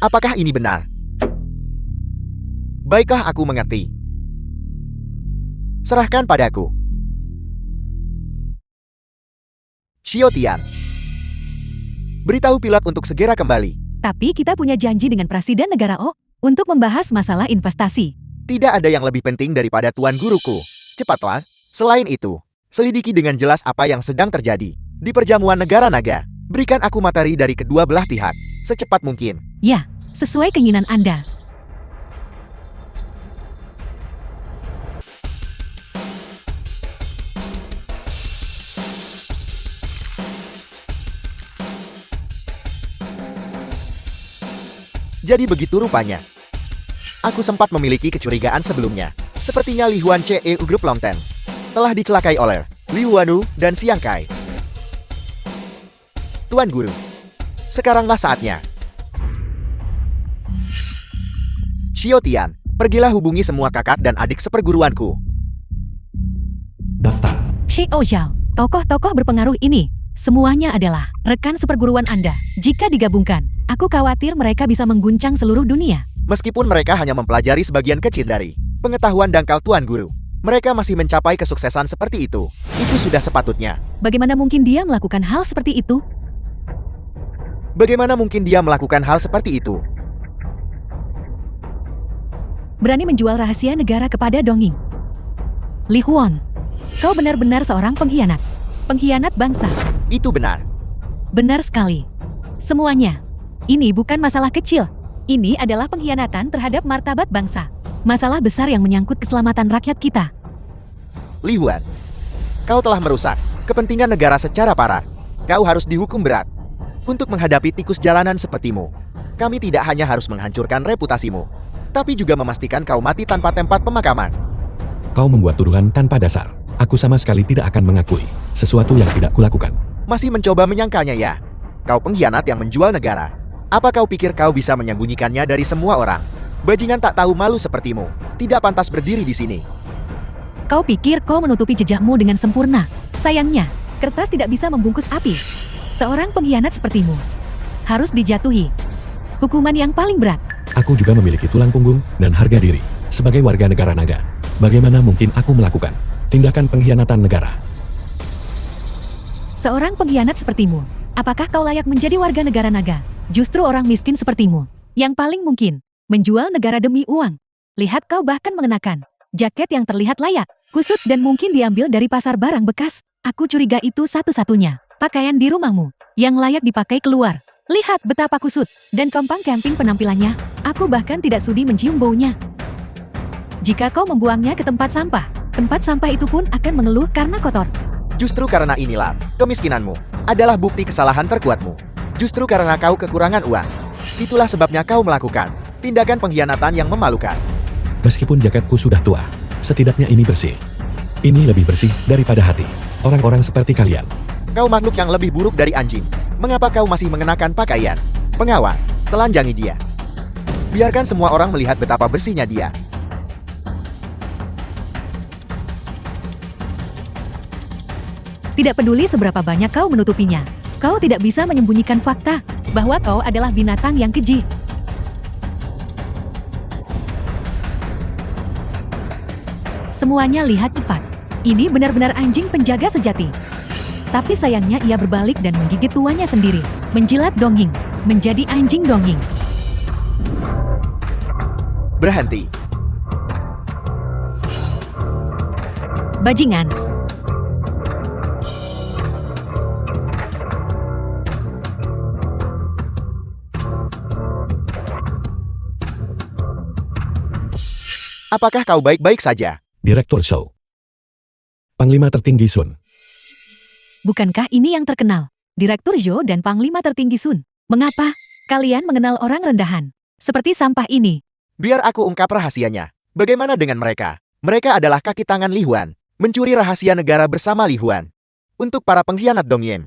Apakah ini benar? Baiklah, aku mengerti. Serahkan padaku. Xiaotian. Beritahu pilot untuk segera kembali. Tapi kita punya janji dengan Presiden Negara O untuk membahas masalah investasi. Tidak ada yang lebih penting daripada Tuan Guruku. Cepatlah. Selain itu, selidiki dengan jelas apa yang sedang terjadi di perjamuan negara naga. Berikan aku materi dari kedua belah pihak, secepat mungkin. Ya, sesuai keinginan Anda. Jadi begitu rupanya. Aku sempat memiliki kecurigaan sebelumnya. Sepertinya Li Huan CE Group Longten telah dicelakai oleh Li Huanu dan Xiang Kai. Tuan Guru, sekaranglah saatnya. Xiaotian, pergilah hubungi semua kakak dan adik seperguruanku. Daftar. Xiao Zhao, tokoh-tokoh berpengaruh ini, semuanya adalah rekan seperguruan Anda. Jika digabungkan, aku khawatir mereka bisa mengguncang seluruh dunia. Meskipun mereka hanya mempelajari sebagian kecil dari pengetahuan dangkal Tuan Guru, mereka masih mencapai kesuksesan seperti itu. Itu sudah sepatutnya. Bagaimana mungkin dia melakukan hal seperti itu? Bagaimana mungkin dia melakukan hal seperti itu? Berani menjual rahasia negara kepada Dongying. Li Huan, kau benar-benar seorang pengkhianat. Pengkhianat bangsa. Itu benar. Benar sekali. Semuanya. Ini bukan masalah kecil. Ini adalah pengkhianatan terhadap martabat bangsa. Masalah besar yang menyangkut keselamatan rakyat kita. Li Huan, kau telah merusak kepentingan negara secara parah. Kau harus dihukum berat. Untuk menghadapi tikus jalanan sepertimu, kami tidak hanya harus menghancurkan reputasimu, tapi juga memastikan kau mati tanpa tempat pemakaman. Kau membuat tuduhan tanpa dasar. Aku sama sekali tidak akan mengakui sesuatu yang tidak kulakukan. Masih mencoba menyangkalnya ya? Kau pengkhianat yang menjual negara. Apa kau pikir kau bisa menyembunyikannya dari semua orang? Bajingan tak tahu malu sepertimu, tidak pantas berdiri di sini. Kau pikir kau menutupi jejakmu dengan sempurna. Sayangnya, kertas tidak bisa membungkus api. Seorang pengkhianat sepertimu harus dijatuhi hukuman yang paling berat. Aku juga memiliki tulang punggung dan harga diri. Sebagai warga negara naga, bagaimana mungkin aku melakukan tindakan pengkhianatan negara? Seorang pengkhianat sepertimu, apakah kau layak menjadi warga negara naga? Justru orang miskin sepertimu yang paling mungkin menjual negara demi uang. Lihat, kau bahkan mengenakan jaket yang terlihat layak, kusut dan mungkin diambil dari pasar barang bekas. Aku curiga itu satu-satunya pakaian di rumahmu yang layak dipakai keluar. Lihat betapa kusut dan compang camping penampilannya. Aku bahkan tidak sudi mencium baunya. Jika kau membuangnya ke tempat sampah itu pun akan mengeluh karena kotor. Justru karena inilah, kemiskinanmu adalah bukti kesalahan terkuatmu. Justru karena kau kekurangan uang. Itulah sebabnya kau melakukan tindakan pengkhianatan yang memalukan. Meskipun jaketku sudah tua, setidaknya ini bersih. Ini lebih bersih daripada hati orang-orang seperti kalian. Kau makhluk yang lebih buruk dari anjing. Mengapa kau masih mengenakan pakaian? Pengawal, telanjangi dia. Biarkan semua orang melihat betapa bersihnya dia. Tidak peduli seberapa banyak kau menutupinya, kau tidak bisa menyembunyikan fakta bahwa kau adalah binatang yang keji. Semuanya lihat cepat. Ini benar-benar anjing penjaga sejati. Tapi sayangnya ia berbalik dan menggigit tuannya sendiri, menjilat Dongying, menjadi anjing Dongying. Berhenti. Bajingan. Apakah kau baik-baik saja? Direktur Show. Panglima tertinggi Sun. Bukankah ini yang terkenal? Direktur Zhou dan Panglima tertinggi Sun. Mengapa kalian mengenal orang rendahan seperti sampah ini? Biar aku ungkap rahasianya. Bagaimana dengan mereka? Mereka adalah kaki tangan Li Huan, mencuri rahasia negara bersama Li Huan. Untuk para pengkhianat Dongyan.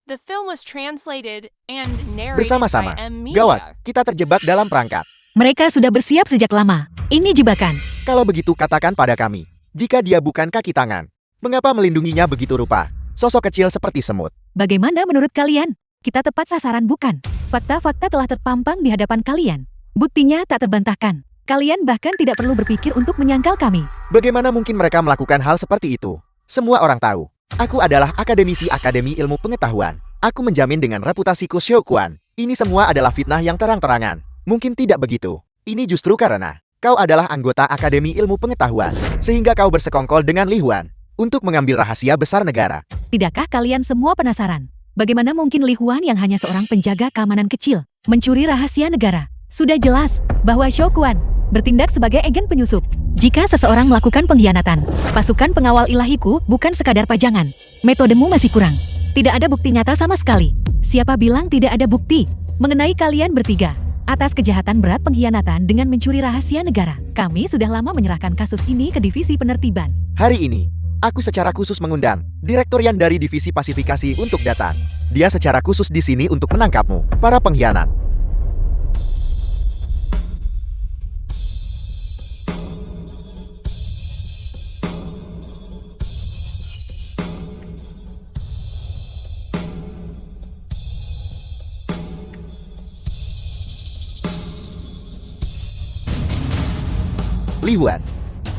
The film was translated and narrated Bersama-sama. by M. Gawat, kita terjebak dalam perangkap. Mereka sudah bersiap sejak lama. Ini jebakan. Kalau begitu katakan pada kami, jika dia bukan kaki tangan, mengapa melindunginya begitu rupa? Sosok kecil seperti semut. Bagaimana menurut kalian? Kita tepat sasaran bukan? Fakta-fakta telah terpampang di hadapan kalian. Buktinya tak terbantahkan. Kalian bahkan tidak perlu berpikir untuk menyangkal kami. Bagaimana mungkin mereka melakukan hal seperti itu? Semua orang tahu. Aku adalah akademisi Akademi Ilmu Pengetahuan. Aku menjamin dengan reputasiku Xiaoquan. Ini semua adalah fitnah yang terang-terangan. Mungkin tidak begitu. Ini justru karena kau adalah anggota Akademi Ilmu Pengetahuan. Sehingga kau bersekongkol dengan Li Huan untuk mengambil rahasia besar negara. Tidakkah kalian semua penasaran? Bagaimana mungkin Li Huan yang hanya seorang penjaga keamanan kecil mencuri rahasia negara? Sudah jelas bahwa Xiaoquan bertindak sebagai agen penyusup. Jika seseorang melakukan pengkhianatan, pasukan pengawal ilahiku bukan sekadar pajangan. Metodemu masih kurang. Tidak ada bukti nyata sama sekali. Siapa bilang tidak ada bukti mengenai kalian bertiga atas kejahatan berat pengkhianatan dengan mencuri rahasia negara? Kami sudah lama menyerahkan kasus ini ke divisi penertiban. Hari ini, aku secara khusus mengundang direktorian dari divisi pasifikasi untuk datang. Dia secara khusus di sini untuk menangkapmu, para pengkhianat. Li Huan,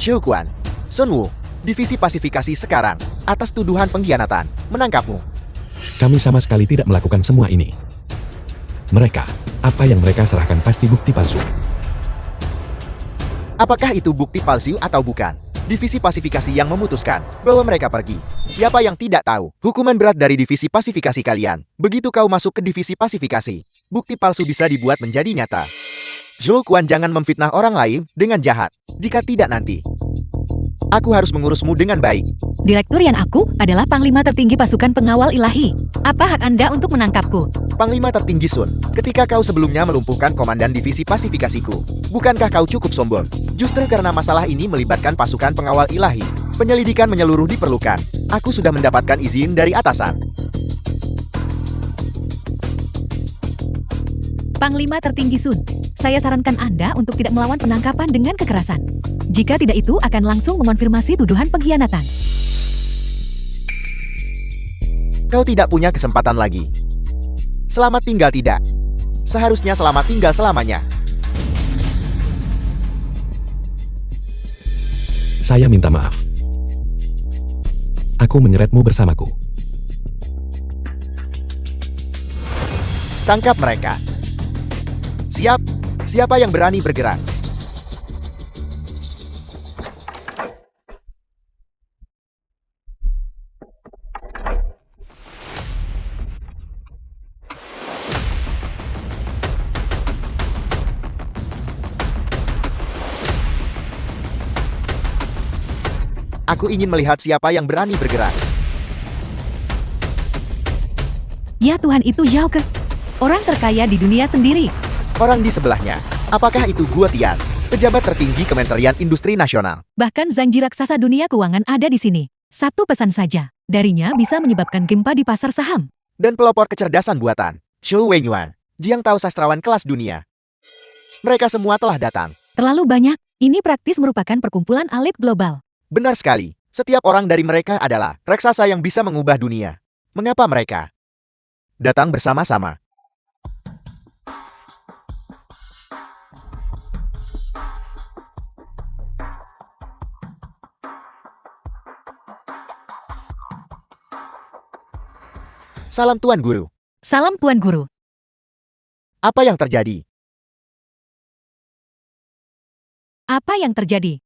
Xiaoquan, Sun Wu, divisi pasifikasi sekarang, atas tuduhan pengkhianatan, menangkapmu. Kami sama sekali tidak melakukan semua ini. Mereka, apa yang mereka serahkan pasti bukti palsu. Apakah itu bukti palsu atau bukan? Divisi pasifikasi yang memutuskan bahwa mereka pergi. Siapa yang tidak tahu? Hukuman berat dari divisi pasifikasi kalian. Begitu kau masuk ke divisi pasifikasi, bukti palsu bisa dibuat menjadi nyata. Xiaoquan, jangan memfitnah orang lain dengan jahat. Jika tidak nanti, aku harus mengurusmu dengan baik. Direktur yang aku adalah Panglima tertinggi pasukan pengawal ilahi. Apa hak Anda untuk menangkapku? Panglima tertinggi Sun, ketika kau sebelumnya melumpuhkan komandan divisi pasifikasiku, bukankah kau cukup sombong? Justru karena masalah ini melibatkan pasukan pengawal ilahi, penyelidikan menyeluruh diperlukan. Aku sudah mendapatkan izin dari atasan. Panglima tertinggi Sun, saya sarankan Anda untuk tidak melawan penangkapan dengan kekerasan. Jika tidak, itu akan langsung mengonfirmasi tuduhan pengkhianatan. Kau tidak punya kesempatan lagi. Selamat tinggal tidak. Seharusnya selamat tinggal selamanya. Saya minta maaf. Aku menyeretmu bersamaku. Tangkap mereka. Siap. Siapa yang berani bergerak? Aku ingin melihat siapa yang berani bergerak. Ya Tuhan, itu Zhao Ke, orang terkaya di dunia sendiri. Orang di sebelahnya. Apakah itu Guo Tian, pejabat tertinggi Kementerian Industri Nasional? Bahkan Zhangji raksasa dunia keuangan ada di sini. Satu pesan saja, darinya bisa menyebabkan gempa di pasar saham. Dan pelopor kecerdasan buatan, Zhou Wenyuan, Jiang Tao sastrawan kelas dunia. Mereka semua telah datang. Terlalu banyak, ini praktis merupakan perkumpulan elit global. Benar sekali, setiap orang dari mereka adalah raksasa yang bisa mengubah dunia. Mengapa mereka datang bersama-sama? Salam Tuan Guru. Salam Tuan Guru. Apa yang terjadi? Apa yang terjadi?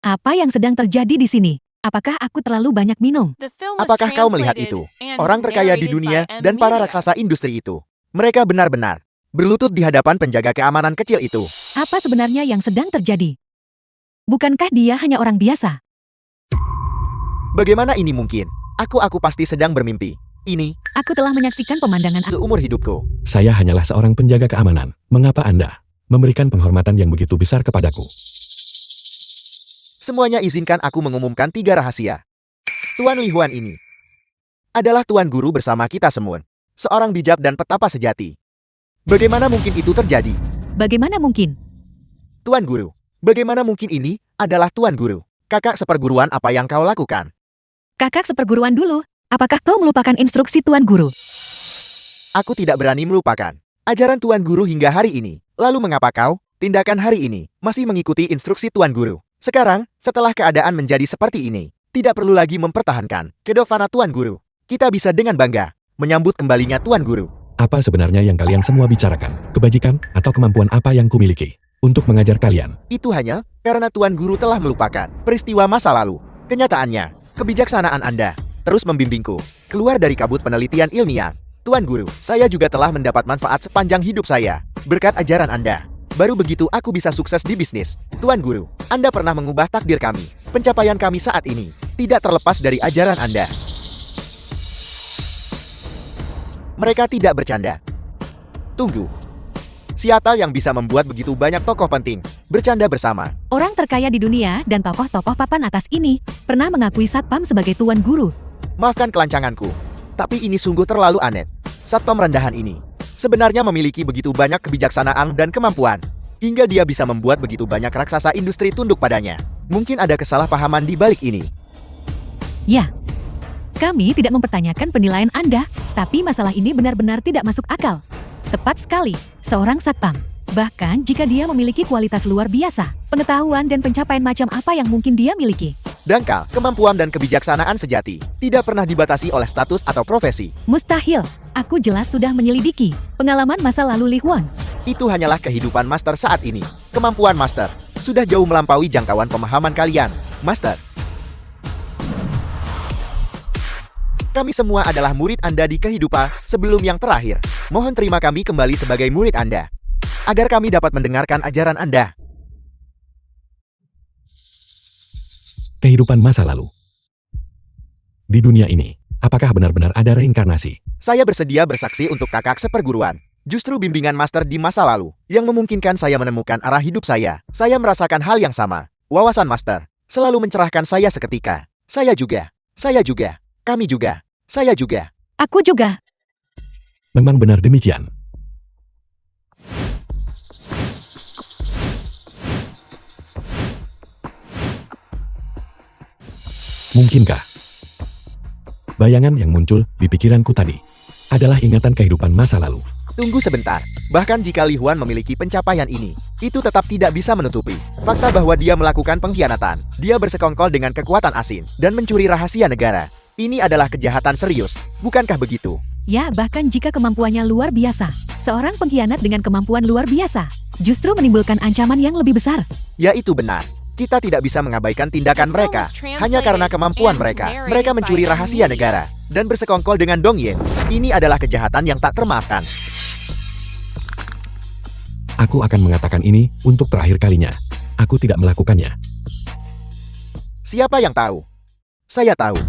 Apa yang sedang terjadi di sini? Apakah aku terlalu banyak minum? The film was Apakah kau melihat translated itu? and Orang terkaya di narrated dunia by M. dan para Media. raksasa industri itu. Mereka benar-benar berlutut di hadapan penjaga keamanan kecil itu. Apa sebenarnya yang sedang terjadi? Bukankah dia hanya orang biasa? Bagaimana ini mungkin? Aku pasti sedang bermimpi. Ini Aku telah menyaksikan pemandangan seumur hidupku. Saya hanyalah seorang penjaga keamanan. Mengapa Anda memberikan penghormatan yang begitu besar kepadaku? Semuanya izinkan aku mengumumkan 3 rahasia. Tuan Li Huan ini adalah Tuan Guru bersama kita semua. Seorang bijak dan petapa sejati. Bagaimana mungkin itu terjadi? Bagaimana mungkin? Tuan Guru, bagaimana mungkin ini adalah Tuan Guru? Kakak seperguruan apa yang kau lakukan? Kakak seperguruan dulu. Apakah kau melupakan instruksi Tuan Guru? Aku tidak berani melupakan ajaran Tuan Guru hingga hari ini. Lalu mengapa kau, tindakan hari ini, masih mengikuti instruksi Tuan Guru? Sekarang, setelah keadaan menjadi seperti ini, tidak perlu lagi mempertahankan kedofana Tuan Guru. Kita bisa dengan bangga menyambut kembalinya Tuan Guru. Apa sebenarnya yang kalian semua bicarakan? Kebajikan atau kemampuan apa yang kumiliki untuk mengajar kalian? Itu hanya karena Tuan Guru telah melupakan peristiwa masa lalu. Kenyataannya, kebijaksanaan Anda terus membimbingku keluar dari kabut penelitian ilmiah. Tuan Guru, saya juga telah mendapat manfaat sepanjang hidup saya berkat ajaran Anda. Baru begitu aku bisa sukses di bisnis. Tuan Guru, Anda pernah mengubah takdir kami. Pencapaian kami saat ini tidak terlepas dari ajaran Anda. Mereka tidak bercanda. Tunggu. Siapa yang bisa membuat begitu banyak tokoh penting bercanda bersama? Orang terkaya di dunia dan tokoh-tokoh papan atas ini pernah mengakui Satpam sebagai Tuan Guru. Maafkan kelancanganku, tapi ini sungguh terlalu aneh. Satpam rendahan ini sebenarnya memiliki begitu banyak kebijaksanaan dan kemampuan, hingga dia bisa membuat begitu banyak raksasa industri tunduk padanya. Mungkin ada kesalahpahaman di balik ini. Ya, kami tidak mempertanyakan penilaian Anda, tapi masalah ini benar-benar tidak masuk akal. Tepat sekali, seorang Satpam. Bahkan jika dia memiliki kualitas luar biasa, pengetahuan dan pencapaian macam apa yang mungkin dia miliki. Dangkal, kemampuan dan kebijaksanaan sejati tidak pernah dibatasi oleh status atau profesi. Mustahil, aku jelas sudah menyelidiki pengalaman masa lalu Li Huan. Itu hanyalah kehidupan Master saat ini. Kemampuan Master sudah jauh melampaui jangkauan pemahaman kalian, Master. Kami semua adalah murid Anda di kehidupan sebelum yang terakhir. Mohon terima kami kembali sebagai murid Anda, agar kami dapat mendengarkan ajaran Anda. Kehidupan masa lalu. Di dunia ini, apakah benar-benar ada reinkarnasi? Saya bersedia bersaksi untuk kakak seperguruan. Justru bimbingan Master di masa lalu yang memungkinkan saya menemukan arah hidup saya. Saya merasakan hal yang sama. Wawasan Master selalu mencerahkan saya seketika. Saya juga, kami juga, saya juga. Aku juga. Memang benar demikian. Mungkinkah bayangan yang muncul di pikiranku tadi adalah ingatan kehidupan masa lalu? Tunggu sebentar. Bahkan jika Li Huan memiliki pencapaian ini, itu tetap tidak bisa menutupi fakta bahwa dia melakukan pengkhianatan. Dia bersekongkol dengan kekuatan asing dan mencuri rahasia negara. Ini adalah kejahatan serius, bukankah begitu? Ya, bahkan jika kemampuannya luar biasa, seorang pengkhianat dengan kemampuan luar biasa justru menimbulkan ancaman yang lebih besar. Ya, itu benar. Kita tidak bisa mengabaikan tindakan mereka hanya karena kemampuan mereka. Mereka mencuri rahasia negara dan bersekongkol dengan Dong Yin. Ini adalah kejahatan yang tak termaafkan. Aku akan mengatakan ini untuk terakhir kalinya. Aku tidak melakukannya. Siapa yang tahu? Saya tahu.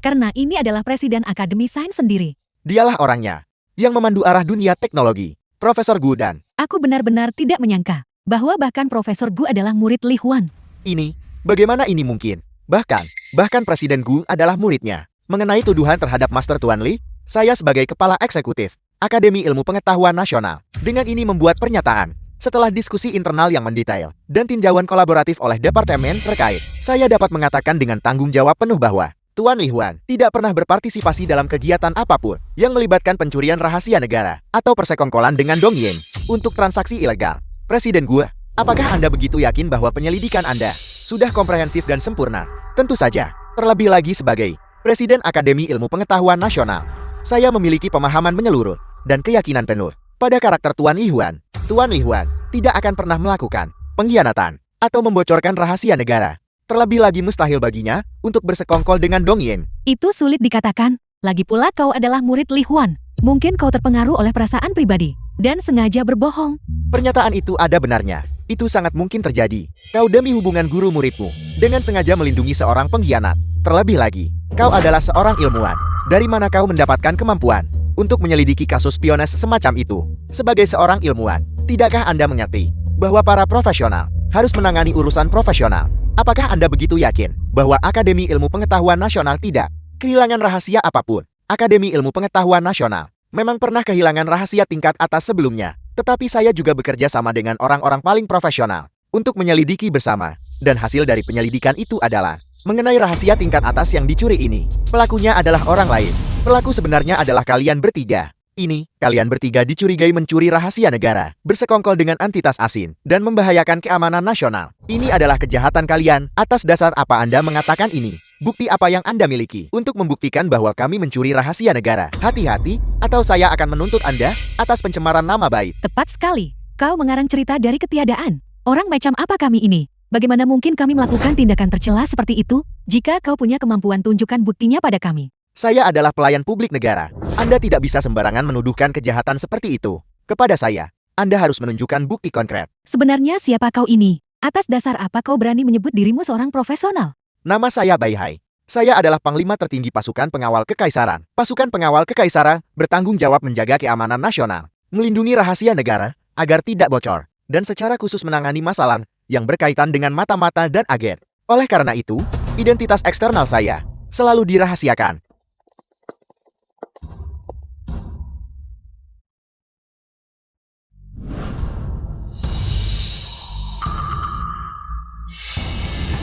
Karena ini adalah Presiden Akademi Sains sendiri. Dialah orangnya yang memandu arah dunia teknologi, Profesor Gu Dan. Aku benar-benar tidak menyangka bahwa bahkan Profesor Gu adalah murid Li Huan. Ini, bagaimana ini mungkin? Bahkan Presiden Gu adalah muridnya. Mengenai tuduhan terhadap Master Tuan Li, saya sebagai Kepala Eksekutif Akademi Ilmu Pengetahuan Nasional, dengan ini membuat pernyataan. Setelah diskusi internal yang mendetail dan tinjauan kolaboratif oleh departemen terkait, saya dapat mengatakan dengan tanggung jawab penuh bahwa Tuan Li Huan tidak pernah berpartisipasi dalam kegiatan apapun yang melibatkan pencurian rahasia negara atau persekongkolan dengan Dong Yin untuk transaksi ilegal. Presiden Gu, apakah Anda begitu yakin bahwa penyelidikan Anda sudah komprehensif dan sempurna? Tentu saja, terlebih lagi sebagai Presiden Akademi Ilmu Pengetahuan Nasional, saya memiliki pemahaman menyeluruh dan keyakinan penuh pada karakter Tuan Li Huan. Tuan Li Huan tidak akan pernah melakukan pengkhianatan atau membocorkan rahasia negara. Terlebih lagi mustahil baginya untuk bersekongkol dengan Dong Yin. Itu sulit dikatakan. Lagi pula kau adalah murid Li Huan. Mungkin kau terpengaruh oleh perasaan pribadi dan sengaja berbohong. Pernyataan itu ada benarnya. Itu sangat mungkin terjadi. Kau demi hubungan guru muridmu dengan sengaja melindungi seorang pengkhianat. Terlebih lagi, Kau adalah seorang ilmuwan. Dari mana kau mendapatkan kemampuan untuk menyelidiki kasus spionase semacam itu? Sebagai seorang ilmuwan, tidakkah Anda mengerti bahwa para profesional harus menangani urusan profesional? Apakah Anda begitu yakin bahwa Akademi Ilmu Pengetahuan Nasional tidak kehilangan rahasia apapun? Akademi Ilmu Pengetahuan Nasional memang pernah kehilangan rahasia tingkat atas sebelumnya, tetapi saya juga bekerja sama dengan orang-orang paling profesional untuk menyelidiki bersama. Dan hasil dari penyelidikan itu adalah mengenai rahasia tingkat atas yang dicuri ini. Pelakunya adalah orang lain. Pelaku sebenarnya adalah kalian bertiga. Ini, kalian bertiga dicurigai mencuri rahasia negara, bersekongkol dengan entitas asing, dan membahayakan keamanan nasional. Ini adalah kejahatan kalian. Atas dasar apa Anda mengatakan ini? Bukti apa yang Anda miliki untuk membuktikan bahwa kami mencuri rahasia negara? Hati-hati, atau saya akan menuntut Anda atas pencemaran nama baik. Tepat sekali. Kau mengarang cerita dari ketiadaan. Orang macam apa kami ini? Bagaimana mungkin kami melakukan tindakan tercela seperti itu? Jika kau punya kemampuan, tunjukkan buktinya pada kami. Saya adalah pelayan publik negara. Anda tidak bisa sembarangan menuduhkan kejahatan seperti itu kepada saya. Anda harus menunjukkan bukti konkret. Sebenarnya siapa kau ini? Atas dasar apa kau berani menyebut dirimu seorang profesional? Nama saya Bai Hai. Saya adalah Panglima tertinggi pasukan pengawal kekaisaran. Pasukan pengawal kekaisaran bertanggung jawab menjaga keamanan nasional, melindungi rahasia negara agar tidak bocor, dan secara khusus menangani masalah yang berkaitan dengan mata-mata dan agen. Oleh karena itu, identitas eksternal saya selalu dirahasiakan.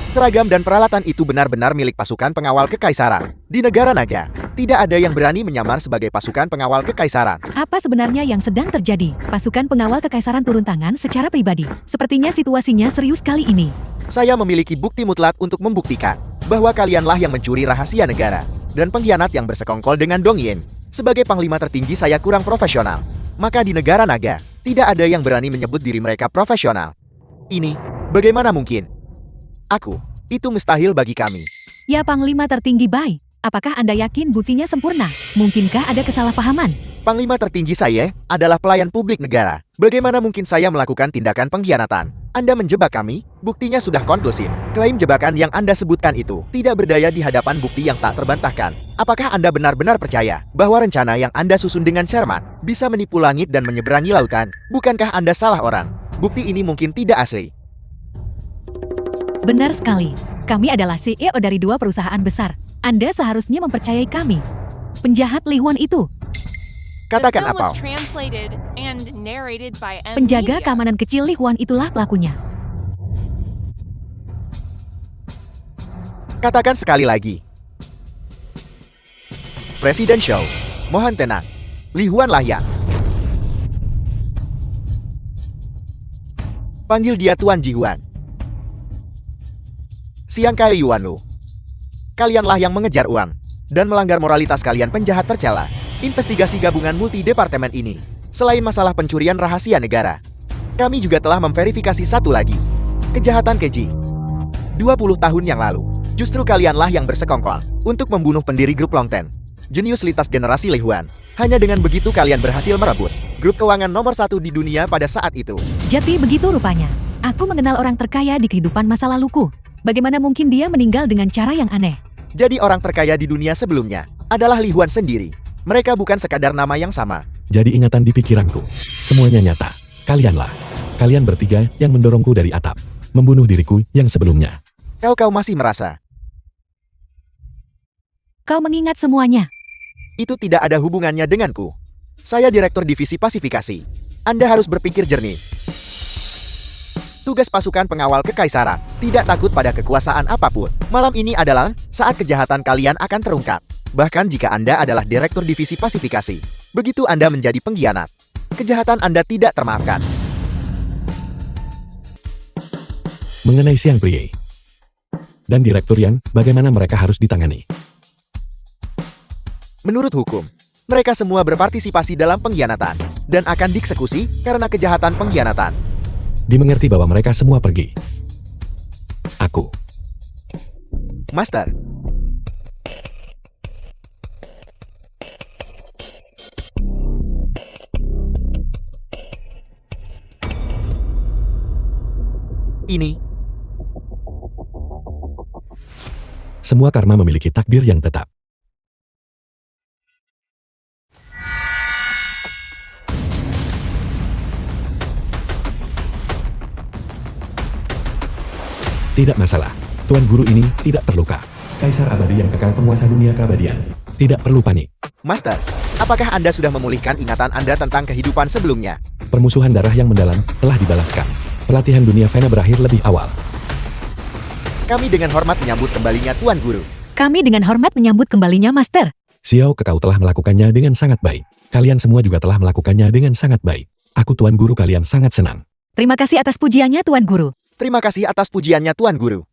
Seragam dan peralatan itu benar-benar milik pasukan pengawal kekaisaran. Di negara naga, tidak ada yang berani menyamar sebagai pasukan pengawal kekaisaran. Apa sebenarnya yang sedang terjadi? Pasukan pengawal kekaisaran turun tangan secara pribadi. Sepertinya situasinya serius kali ini. Saya memiliki bukti mutlak untuk membuktikan bahwa kalianlah yang mencuri rahasia negara dan pengkhianat yang bersekongkol dengan Dong Yin. Sebagai panglima tertinggi saya kurang profesional. Maka di negara naga, tidak ada yang berani menyebut diri mereka profesional. Ini, bagaimana mungkin? Itu mustahil bagi kami. Ya Panglima tertinggi Bai, apakah Anda yakin buktinya sempurna? Mungkinkah ada kesalahpahaman? Panglima tertinggi saya adalah pelayan publik negara. Bagaimana mungkin saya melakukan tindakan pengkhianatan? Anda menjebak kami, buktinya sudah konklusif. Klaim jebakan yang Anda sebutkan itu tidak berdaya di hadapan bukti yang tak terbantahkan. Apakah Anda benar-benar percaya bahwa rencana yang Anda susun dengan cermat bisa menipu langit dan menyeberangi lautan? Bukankah Anda salah orang? Bukti ini mungkin tidak asli. Benar sekali. Kami adalah CEO dari 2 perusahaan besar. Anda seharusnya mempercayai kami. Penjahat Li Huan itu. Katakan The film apa? was translated and narrated by M. Penjaga Media. keamanan kecil Li Huan itulah pelakunya. Katakan sekali lagi. Presiden Show. Mohon tenang. Li Huan lah yang. Panggil dia Tuan Ji Huan. Siang Kai Yuan Lu. Kalianlah yang mengejar uang dan melanggar moralitas kalian penjahat tercela. Investigasi gabungan multi-departemen ini, selain masalah pencurian rahasia negara, kami juga telah memverifikasi satu lagi. Kejahatan keji. 20 tahun yang lalu, justru kalianlah yang bersekongkol untuk membunuh pendiri grup Longten, jenius lintas generasi Li Huan. Hanya dengan begitu kalian berhasil merebut grup keuangan nomor 1 di dunia pada saat itu. Jadi begitu rupanya. Aku mengenal orang terkaya di kehidupan masa laluku. Bagaimana mungkin dia meninggal dengan cara yang aneh? Jadi orang terkaya di dunia sebelumnya adalah Li Huan sendiri. Mereka bukan sekadar nama yang sama. Jadi ingatan di pikiranku. Semuanya nyata. Kalianlah. Kalian bertiga yang mendorongku dari atap. Membunuh diriku yang sebelumnya. Kau masih merasa Kau mengingat semuanya. itu tidak ada hubungannya denganku. Saya Direktur Divisi Pasifikasi. Anda harus berpikir jernih. Tugas pasukan pengawal kekaisaran tidak takut pada kekuasaan apapun. Malam ini adalah saat kejahatan kalian akan terungkap. Bahkan jika Anda adalah Direktur Divisi Pasifikasi, begitu Anda menjadi pengkhianat, kejahatan Anda tidak termaafkan. Mengenai Siang Prie dan Direktur Yan, bagaimana mereka harus ditangani? Menurut hukum, mereka semua berpartisipasi dalam pengkhianatan dan akan dieksekusi karena kejahatan pengkhianatan. Dimengerti bahwa mereka semua pergi. Aku. Master, ini Semua karma memiliki takdir yang tetap. Tidak masalah, Tuan Guru ini tidak terluka. Kaisar abadi yang kekal penguasa dunia keabadian. Tidak perlu panik. Master, apakah Anda sudah memulihkan ingatan Anda tentang kehidupan sebelumnya? Permusuhan darah yang mendalam telah dibalaskan. Pelatihan dunia Vena berakhir lebih awal. Kami dengan hormat menyambut kembalinya Tuan Guru. Kami dengan hormat menyambut kembalinya Master. Xiao Kekau telah melakukannya dengan sangat baik. Kalian semua juga telah melakukannya dengan sangat baik. Aku Tuan Guru kalian sangat senang. Terima kasih atas pujiannya Tuan Guru. Terima kasih atas pujiannya Tuan Guru.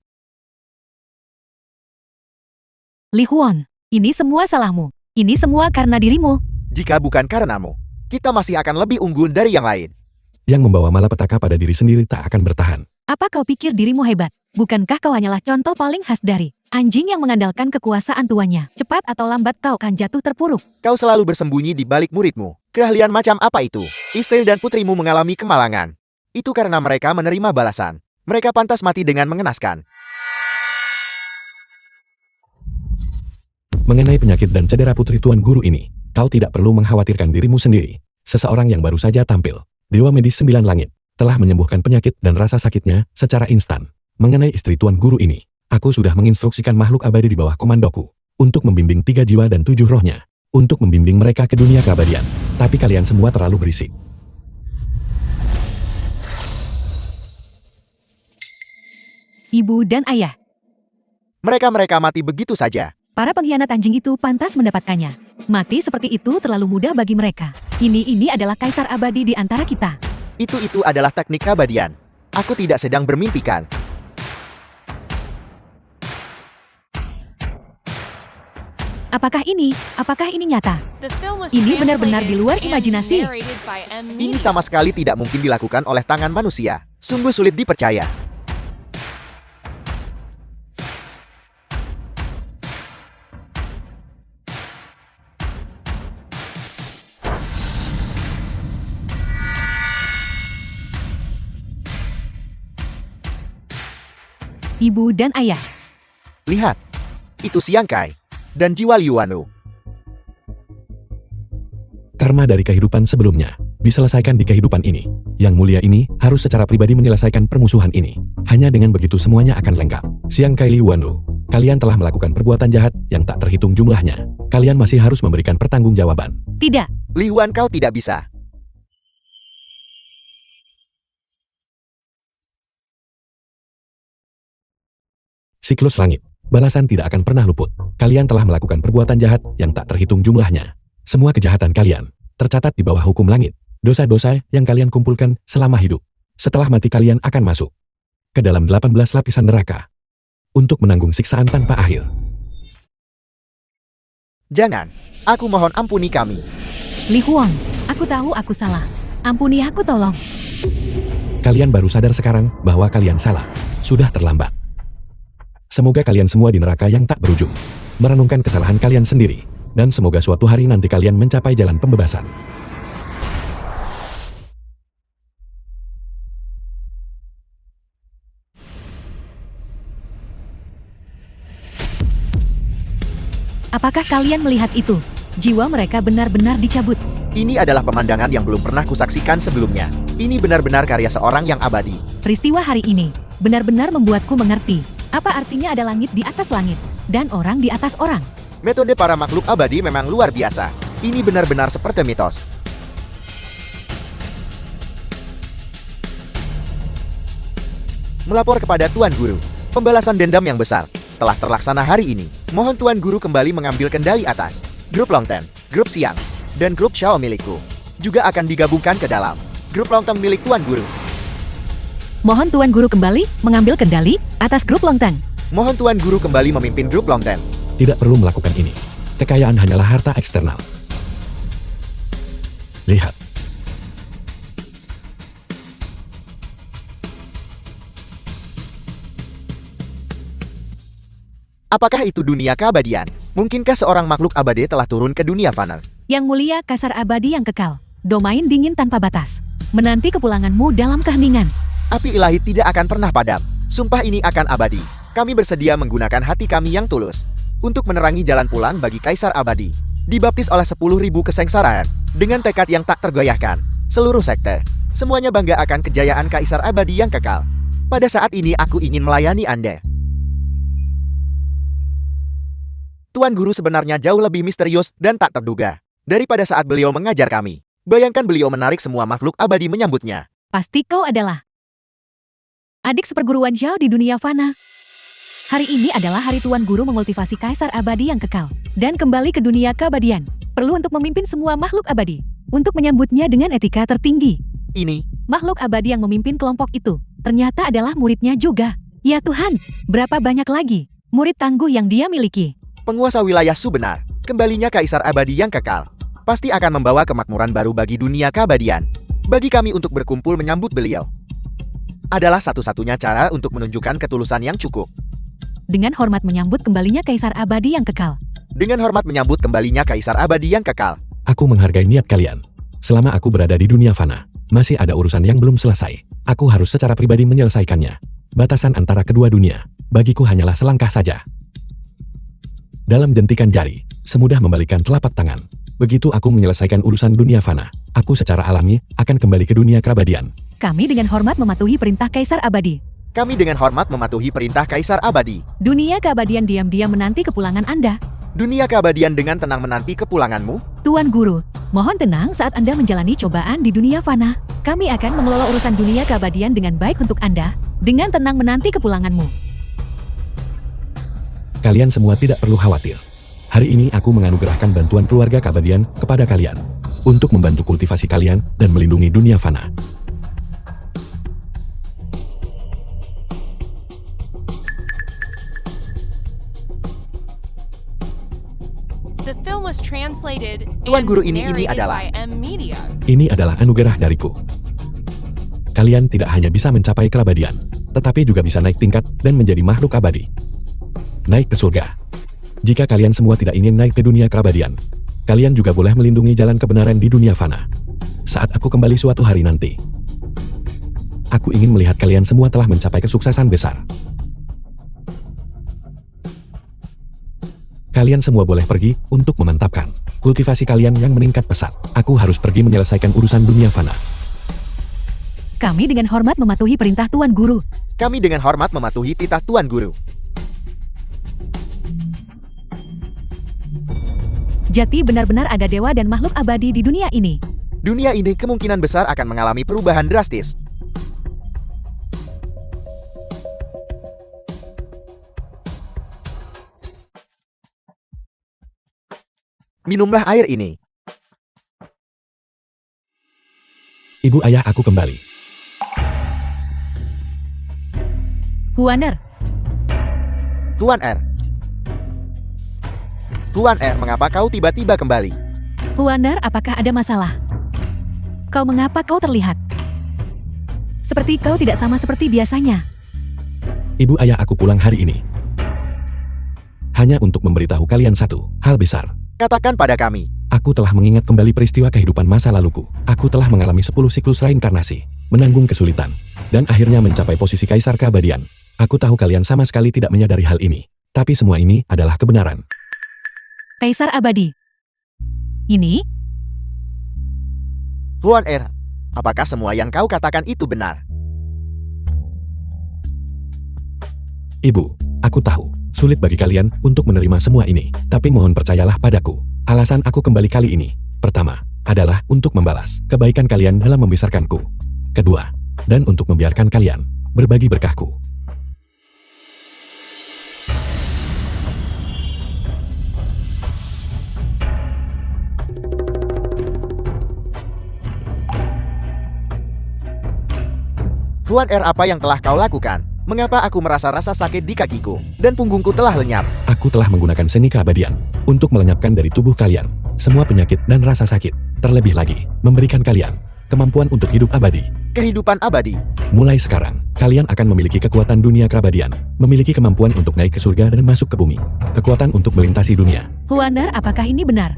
Li Huan, ini semua salahmu. Ini semua karena dirimu. Jika bukan karenamu, kita masih akan lebih unggul dari yang lain. Yang membawa malapetaka pada diri sendiri tak akan bertahan. Apa kau pikir dirimu hebat? Bukankah kau hanyalah contoh paling khas dari anjing yang mengandalkan kekuasaan tuannya? Cepat atau lambat kau akan jatuh terpuruk. Kau selalu bersembunyi di balik muridmu. Keahlian macam apa itu? Istri dan putrimu mengalami kemalangan. Itu karena mereka menerima balasan. Mereka pantas mati dengan mengenaskan. Mengenai penyakit dan cedera putri Tuan Guru ini, kau tidak perlu mengkhawatirkan dirimu sendiri. Seseorang yang baru saja tampil, Dewa Medis Sembilan Langit, telah menyembuhkan penyakit dan rasa sakitnya secara instan. Mengenai istri Tuan Guru ini, aku sudah menginstruksikan makhluk abadi di bawah komandoku untuk membimbing 3 jiwa dan 7 rohnya, untuk membimbing mereka ke dunia keabadian. Tapi kalian semua terlalu berisik. Ibu dan ayah, Mereka mati begitu saja. para pengkhianat anjing itu pantas mendapatkannya. Mati seperti itu terlalu mudah bagi mereka. Ini adalah kaisar abadi di antara kita. Itu adalah teknik keabadian. Aku tidak sedang bermimpikan. Apakah ini nyata? The film was Ini benar-benar di translated luar and imajinasi. narrated by M. Ini Media. sama sekali tidak mungkin dilakukan oleh tangan manusia. Sungguh sulit dipercaya. Ibu dan ayah, Lihat, itu Siang Kai dan jiwa Liu Wanu. Karma dari kehidupan sebelumnya diselesaikan di kehidupan ini. Yang mulia ini harus secara pribadi menyelesaikan permusuhan ini. Hanya dengan begitu semuanya akan lengkap. Siang Kai Liu Wanu, kalian telah melakukan perbuatan jahat yang tak terhitung jumlahnya. Kalian masih harus memberikan pertanggungjawaban. tidak. Li Huan kau tidak bisa. Siklus langit, balasan tidak akan pernah luput. Kalian telah melakukan perbuatan jahat yang tak terhitung jumlahnya. Semua kejahatan kalian tercatat di bawah hukum langit. Dosa-dosa yang kalian kumpulkan selama hidup. Setelah mati kalian akan masuk ke dalam 18 lapisan neraka untuk menanggung siksaan tanpa akhir. Jangan. Aku mohon ampuni kami. Li Huang, aku tahu aku salah. Ampuni aku tolong. Kalian baru sadar sekarang bahwa kalian salah. Sudah terlambat. Semoga kalian semua di neraka yang tak berujung merenungkan kesalahan kalian sendiri. Dan semoga suatu hari nanti kalian mencapai jalan pembebasan. Apakah kalian melihat itu? Jiwa mereka benar-benar dicabut. Ini adalah pemandangan yang belum pernah kusaksikan sebelumnya. Ini benar-benar karya seorang yang abadi. Peristiwa hari ini benar-benar membuatku mengerti apa artinya ada langit di atas langit dan orang di atas orang. Metode para makhluk abadi memang luar biasa. Ini benar-benar seperti mitos. Melapor kepada Tuan Guru. Pembalasan dendam yang besar telah terlaksana hari ini. Mohon Tuan Guru kembali mengambil kendali atas. Grup Longten, Grup Siang, dan Grup Xiao milikku juga akan digabungkan ke dalam Grup Longten milik Tuan Guru. Mohon Tuan Guru kembali mengambil kendali atas grup Longten. Mohon Tuan Guru kembali memimpin Grup Longten. Tidak perlu melakukan ini. Kekayaan hanyalah harta eksternal. Lihat. Apakah itu dunia keabadian? Mungkinkah seorang makhluk abadi telah turun ke dunia fana? Yang mulia kasar abadi yang kekal. Domain dingin tanpa batas. Menanti kepulanganmu dalam keheningan. Api ilahi tidak akan pernah padam. Sumpah ini akan abadi. Kami bersedia menggunakan hati kami yang tulus untuk menerangi jalan pulang bagi Kaisar Abadi. Dibaptis oleh 10.000 kesengsaraan, dengan tekad yang tak tergoyahkan, seluruh sekte, semuanya bangga akan kejayaan Kaisar Abadi yang kekal. Pada saat ini aku ingin melayani Anda. Tuan Guru sebenarnya jauh lebih misterius dan tak terduga daripada saat beliau mengajar kami. Bayangkan beliau menarik semua makhluk abadi menyambutnya. Pasti kau adalah adik seperguruan Zhao di dunia fana. Hari ini adalah hari Tuan Guru memotivasi Kaisar Abadi yang kekal dan kembali ke dunia keabadian. Perlu untuk memimpin semua makhluk abadi untuk menyambutnya dengan etika tertinggi. Ini, Makhluk abadi yang memimpin kelompok itu ternyata adalah muridnya juga. Ya Tuhan, berapa banyak lagi murid tangguh yang dia miliki. penguasa wilayah Su benar. Kembalinya Kaisar Abadi yang kekal pasti akan membawa kemakmuran baru bagi dunia keabadian. Bagi kami untuk berkumpul menyambut beliau adalah satu-satunya cara untuk menunjukkan ketulusan yang cukup. Dengan hormat menyambut kembalinya Kaisar Abadi yang kekal. Dengan hormat menyambut kembalinya Kaisar Abadi yang kekal. Aku menghargai niat kalian. Selama aku berada di dunia fana, masih ada urusan yang belum selesai. Aku harus secara pribadi menyelesaikannya. Batasan antara kedua dunia, bagiku hanyalah selangkah saja. Dalam jentikan jari, semudah membalikan telapak tangan. Begitu aku menyelesaikan urusan dunia fana, aku secara alami akan kembali ke dunia keabadian. Kami dengan hormat mematuhi perintah Kaisar Abadi. Kami dengan hormat mematuhi perintah Kaisar Abadi. Dunia keabadian diam-diam menanti kepulangan Anda. Dunia keabadian dengan tenang menanti kepulanganmu. Tuan Guru, mohon tenang saat Anda menjalani cobaan di dunia fana. Kami akan mengelola urusan dunia keabadian dengan baik untuk Anda, dengan tenang menanti kepulanganmu. Kalian semua tidak perlu khawatir. Hari ini aku menganugerahkan bantuan keluarga keabadian kepada kalian untuk membantu kultivasi kalian dan melindungi dunia fana. The film was translated Tuan and Guru ini narrated adalah- by M Media. Ini adalah anugerah dariku. Kalian tidak hanya bisa mencapai keabadian, tetapi juga bisa naik tingkat dan menjadi makhluk abadi. Naik ke surga. Jika kalian semua tidak ingin naik ke dunia keabadian, kalian juga boleh melindungi jalan kebenaran di dunia fana. Saat aku kembali suatu hari nanti, aku ingin melihat kalian semua telah mencapai kesuksesan besar. Kalian semua boleh pergi untuk memantapkan kultivasi kalian yang meningkat pesat. Aku harus pergi menyelesaikan urusan dunia fana. Kami dengan hormat mematuhi perintah Tuan Guru. Kami dengan hormat mematuhi titah Tuan Guru. Jati benar-benar ada dewa dan makhluk abadi di dunia ini. Dunia ini kemungkinan besar akan mengalami perubahan drastis. Minumlah air ini. Ibu ayah aku kembali. Huaner, Tuan R. Tuan R, mengapa kau tiba-tiba kembali? Huaner, apakah ada masalah? Mengapa kau terlihat seperti kau tidak sama seperti biasanya? Ibu ayah aku pulang hari ini hanya untuk memberitahu kalian satu hal besar. Katakan pada kami. Aku telah mengingat kembali peristiwa kehidupan masa laluku. Aku telah mengalami 10 siklus reinkarnasi, menanggung kesulitan, dan akhirnya mencapai posisi Kaisar Keabadian. Aku tahu kalian sama sekali tidak menyadari hal ini, tapi semua ini adalah kebenaran. Kaisar Abadi. Ini? Tuan R, apakah semua yang kau katakan itu benar? Ibu, aku tahu, sulit bagi kalian untuk menerima semua ini, tapi mohon percayalah padaku. Alasan aku kembali kali ini, pertama, adalah untuk membalas kebaikan kalian dalam membesarkanku. Kedua, dan untuk membiarkan kalian berbagi berkahku. Tuan R, apa yang telah kau lakukan? Mengapa aku merasa rasa sakit di kakiku dan punggungku telah lenyap? Aku telah menggunakan seni keabadian untuk melenyapkan dari tubuh kalian semua penyakit dan rasa sakit. Terlebih lagi, memberikan kalian kemampuan untuk hidup abadi. Kehidupan abadi. Mulai sekarang, kalian akan memiliki kekuatan dunia keabadian, memiliki kemampuan untuk naik ke surga dan masuk ke bumi, kekuatan untuk melintasi dunia. Huaner, apakah ini benar?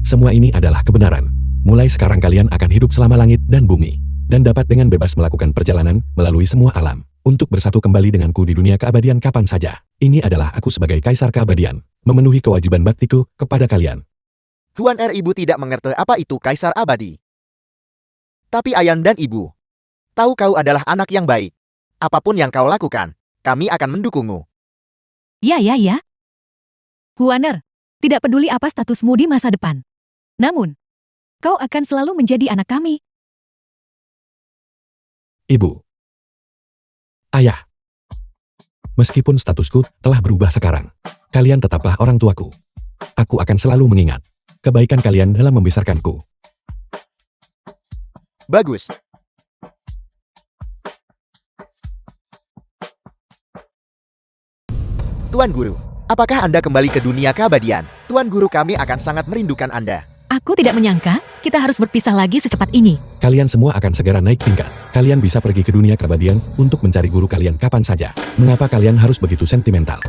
Semua ini adalah kebenaran. Mulai sekarang kalian akan hidup selama langit dan bumi, dan dapat dengan bebas melakukan perjalanan melalui semua alam, untuk bersatu kembali denganku di dunia keabadian kapan saja. Ini adalah aku sebagai kaisar keabadian, memenuhi kewajiban baktiku kepada kalian. Huan Ibu tidak mengerti apa itu kaisar abadi. Tapi Ayah dan Ibu, tahu kau adalah anak yang baik. Apapun yang kau lakukan, kami akan mendukungmu. Ya. Huaner, tidak peduli apa statusmu di masa depan. Namun, kau akan selalu menjadi anak kami. Ibu. Ayah. Meskipun statusku telah berubah sekarang, kalian tetaplah orang tuaku. Aku akan selalu mengingat kebaikan kalian dalam membesarkanku. Bagus. Tuan Guru, apakah Anda kembali ke dunia keabadian? Tuan Guru, kami akan sangat merindukan Anda. Aku tidak menyangka kita harus berpisah lagi secepat ini. Kalian semua akan segera naik tingkat. Kalian bisa pergi ke dunia keabadian untuk mencari guru kalian kapan saja. Mengapa kalian harus begitu sentimental?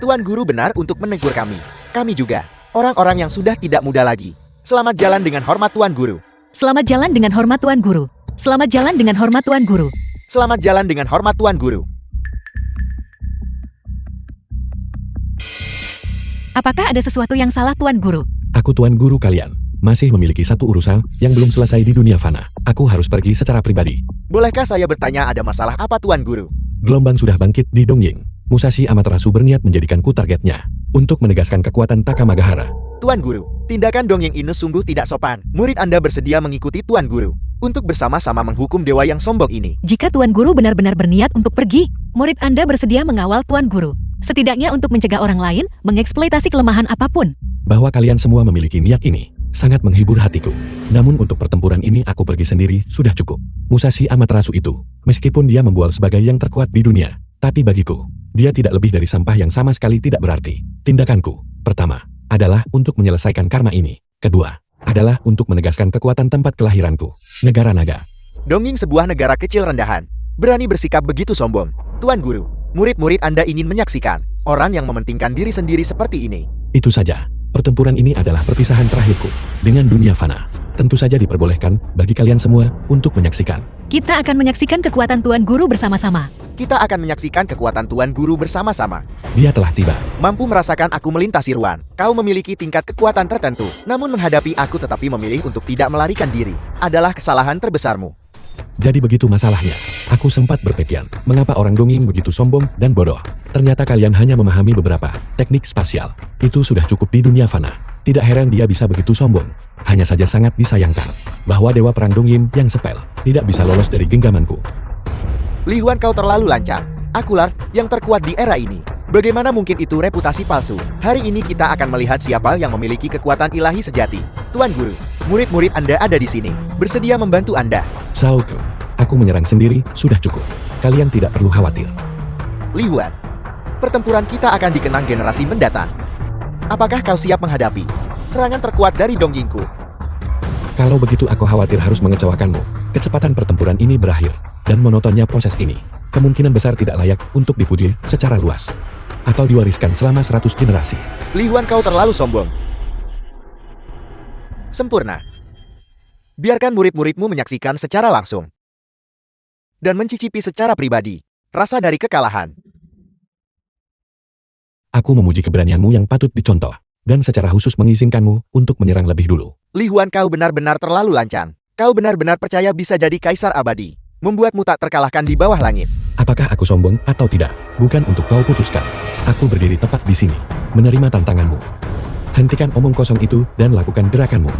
Tuan Guru benar untuk menegur kami. Kami juga, orang-orang yang sudah tidak muda lagi. Selamat jalan dengan hormat Tuan Guru. Selamat jalan dengan hormat Tuan Guru. Selamat jalan dengan hormat Tuan Guru. Selamat jalan dengan hormat Tuan Guru. Apakah ada sesuatu yang salah Tuan Guru? Aku Tuan Guru kalian. Masih memiliki satu urusan yang belum selesai di dunia fana. Aku harus pergi secara pribadi. Bolehkah saya bertanya ada masalah apa Tuan Guru? Gelombang sudah bangkit di Dongying. Musashi Amaterasu berniat menjadikanku targetnya untuk menegaskan kekuatan Takamagahara. Tuan Guru, tindakan Dongying ini sungguh tidak sopan. Murid Anda bersedia mengikuti Tuan Guru untuk bersama-sama menghukum dewa yang sombong ini. Jika Tuan Guru benar-benar berniat untuk pergi, murid Anda bersedia mengawal Tuan Guru. Setidaknya untuk mencegah orang lain mengeksploitasi kelemahan apapun. Bahwa kalian semua memiliki niat ini sangat menghibur hatiku. Namun untuk pertempuran ini aku pergi sendiri sudah cukup. Musashi Amaterasu itu, meskipun dia membual sebagai yang terkuat di dunia, tapi bagiku, dia tidak lebih dari sampah yang sama sekali tidak berarti. Tindakanku, pertama, adalah untuk menyelesaikan karma ini. Kedua, adalah untuk menegaskan kekuatan tempat kelahiranku, Negara Naga. Dongying sebuah negara kecil rendahan, berani bersikap begitu sombong. Tuan Guru, murid-murid Anda ingin menyaksikan orang yang mementingkan diri sendiri seperti ini. Itu saja. Pertempuran ini adalah perpisahan terakhirku dengan dunia fana. Tentu saja diperbolehkan bagi kalian semua untuk menyaksikan. Kita akan menyaksikan kekuatan Tuan Guru bersama-sama. Kita akan menyaksikan kekuatan Tuan Guru bersama-sama. Dia telah tiba. Mampu merasakan aku melintasi ruang. Kau memiliki tingkat kekuatan tertentu, namun menghadapi aku tetapi memilih untuk tidak melarikan diri adalah kesalahan terbesarmu. Jadi begitu masalahnya. Aku sempat berpikir, mengapa orang Dongying begitu sombong dan bodoh. Ternyata kalian hanya memahami beberapa teknik spasial. Itu sudah cukup di dunia fana. Tidak heran dia bisa begitu sombong. Hanya saja sangat disayangkan bahwa dewa perang Dongying yang sepel tidak bisa lolos dari genggamanku. Li Huan, kau terlalu lancang. Akulah yang terkuat di era ini. Bagaimana mungkin itu reputasi palsu? Hari ini kita akan melihat siapa yang memiliki kekuatan ilahi sejati. Tuan Guru, murid-murid Anda ada di sini, bersedia membantu Anda. Sauke, aku menyerang sendiri, sudah cukup. Kalian tidak perlu khawatir. Li Huan, pertempuran kita akan dikenang generasi mendatang. Apakah kau siap menghadapi serangan terkuat dari Dongyingku? Kalau begitu aku khawatir harus mengecewakanmu. Kecepatan pertempuran ini berakhir, dan monotonnya proses ini kemungkinan besar tidak layak untuk dipuji secara luas atau diwariskan selama 100 generasi. Li Huan, kau terlalu sombong. Sempurna. Biarkan murid-muridmu menyaksikan secara langsung dan mencicipi secara pribadi rasa dari kekalahan. Aku memuji keberanianmu yang patut dicontoh, dan secara khusus mengizinkanmu untuk menyerang lebih dulu. Li Huan, kau benar-benar terlalu lancang. Kau benar-benar percaya bisa jadi kaisar abadi, membuatmu tak terkalahkan di bawah langit. Apakah aku sombong atau tidak? Bukan untuk kau putuskan. Aku berdiri tepat di sini, menerima tantanganmu. Hentikan omong kosong itu dan lakukan gerakanmu.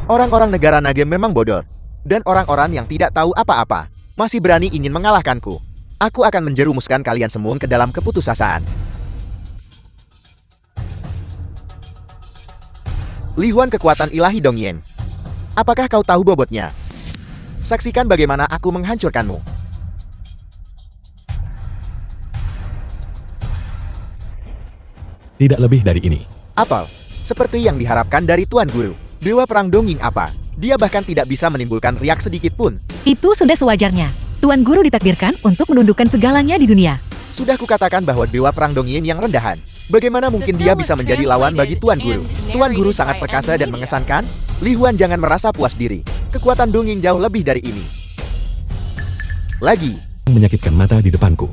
Orang-orang negara naga memang bodoh, dan orang-orang yang tidak tahu apa-apa masih berani ingin mengalahkanku. Aku akan menjerumuskan kalian semua ke dalam keputusasaan. Li Huan, kekuatan ilahi Dongying. Apakah kau tahu bobotnya? Saksikan bagaimana aku menghancurkanmu. Tidak lebih dari ini. Apa? Seperti yang diharapkan dari Tuan Guru. Dewa perang Dongying apa? Dia bahkan tidak bisa menimbulkan riak sedikit pun. Itu sudah sewajarnya. Tuan Guru ditakdirkan untuk menundukkan segalanya di dunia. Sudah kukatakan bahwa dewa perang Dongying yang rendahan. Bagaimana mungkin dia bisa menjadi lawan bagi Tuan Guru? Tuan Guru sangat perkasa dan mengesankan. Li Huan, jangan merasa puas diri. Kekuatan Dongying jauh lebih dari ini. Lagi, menyakitkan mata di depanku.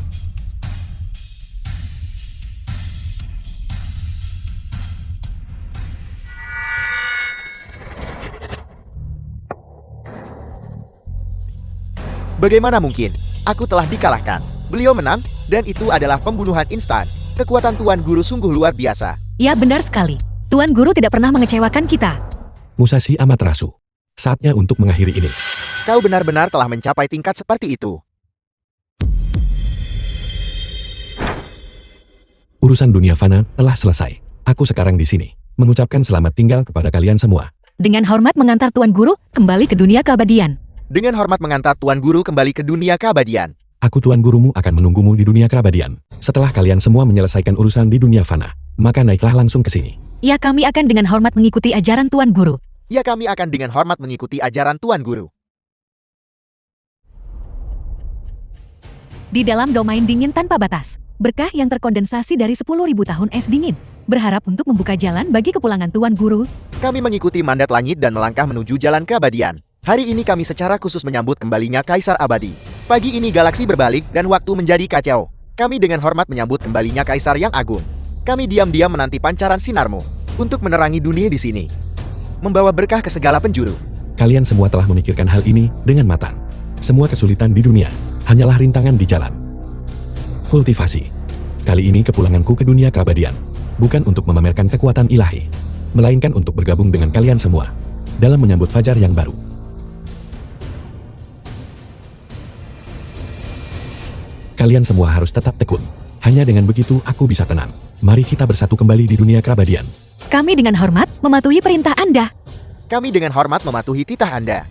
Bagaimana mungkin? Aku telah dikalahkan. Beliau menang, dan itu adalah pembunuhan instan. Kekuatan Tuan Guru sungguh luar biasa. Ya benar sekali. Tuan Guru tidak pernah mengecewakan kita. Musashi Amaterasu. Saatnya untuk mengakhiri ini. Kau benar-benar telah mencapai tingkat seperti itu. Urusan dunia fana telah selesai. Aku sekarang di sini, mengucapkan selamat tinggal kepada kalian semua. Dengan hormat mengantar Tuan Guru kembali ke dunia keabadian. Dengan hormat mengantar Tuan Guru kembali ke dunia keabadian. Aku Tuan Gurumu akan menunggumu di dunia keabadian. Setelah kalian semua menyelesaikan urusan di dunia fana, maka naiklah langsung ke sini. Ya kami akan dengan hormat mengikuti ajaran Tuan Guru. Ya kami akan dengan hormat mengikuti ajaran Tuan Guru. Di dalam domain dingin tanpa batas, berkah yang terkondensasi dari 10.000 tahun es dingin, berharap untuk membuka jalan bagi kepulangan Tuan Guru. Kami mengikuti mandat langit dan melangkah menuju jalan keabadian. Hari ini kami secara khusus menyambut kembalinya Kaisar Abadi. Pagi ini galaksi berbalik dan waktu menjadi kacau. Kami dengan hormat menyambut kembalinya Kaisar yang agung. Kami diam-diam menanti pancaran sinarmu untuk menerangi dunia di sini, membawa berkah ke segala penjuru. Kalian semua telah memikirkan hal ini dengan matang. Semua kesulitan di dunia hanyalah rintangan di jalan. Kultivasi. Kali ini kepulanganku ke dunia keabadian bukan untuk memamerkan kekuatan ilahi, melainkan untuk bergabung dengan kalian semua dalam menyambut fajar yang baru. Kalian semua harus tetap tekun. Hanya dengan begitu aku bisa tenang. Mari kita bersatu kembali di dunia keabadian. Kami dengan hormat mematuhi perintah Anda. Kami dengan hormat mematuhi titah Anda.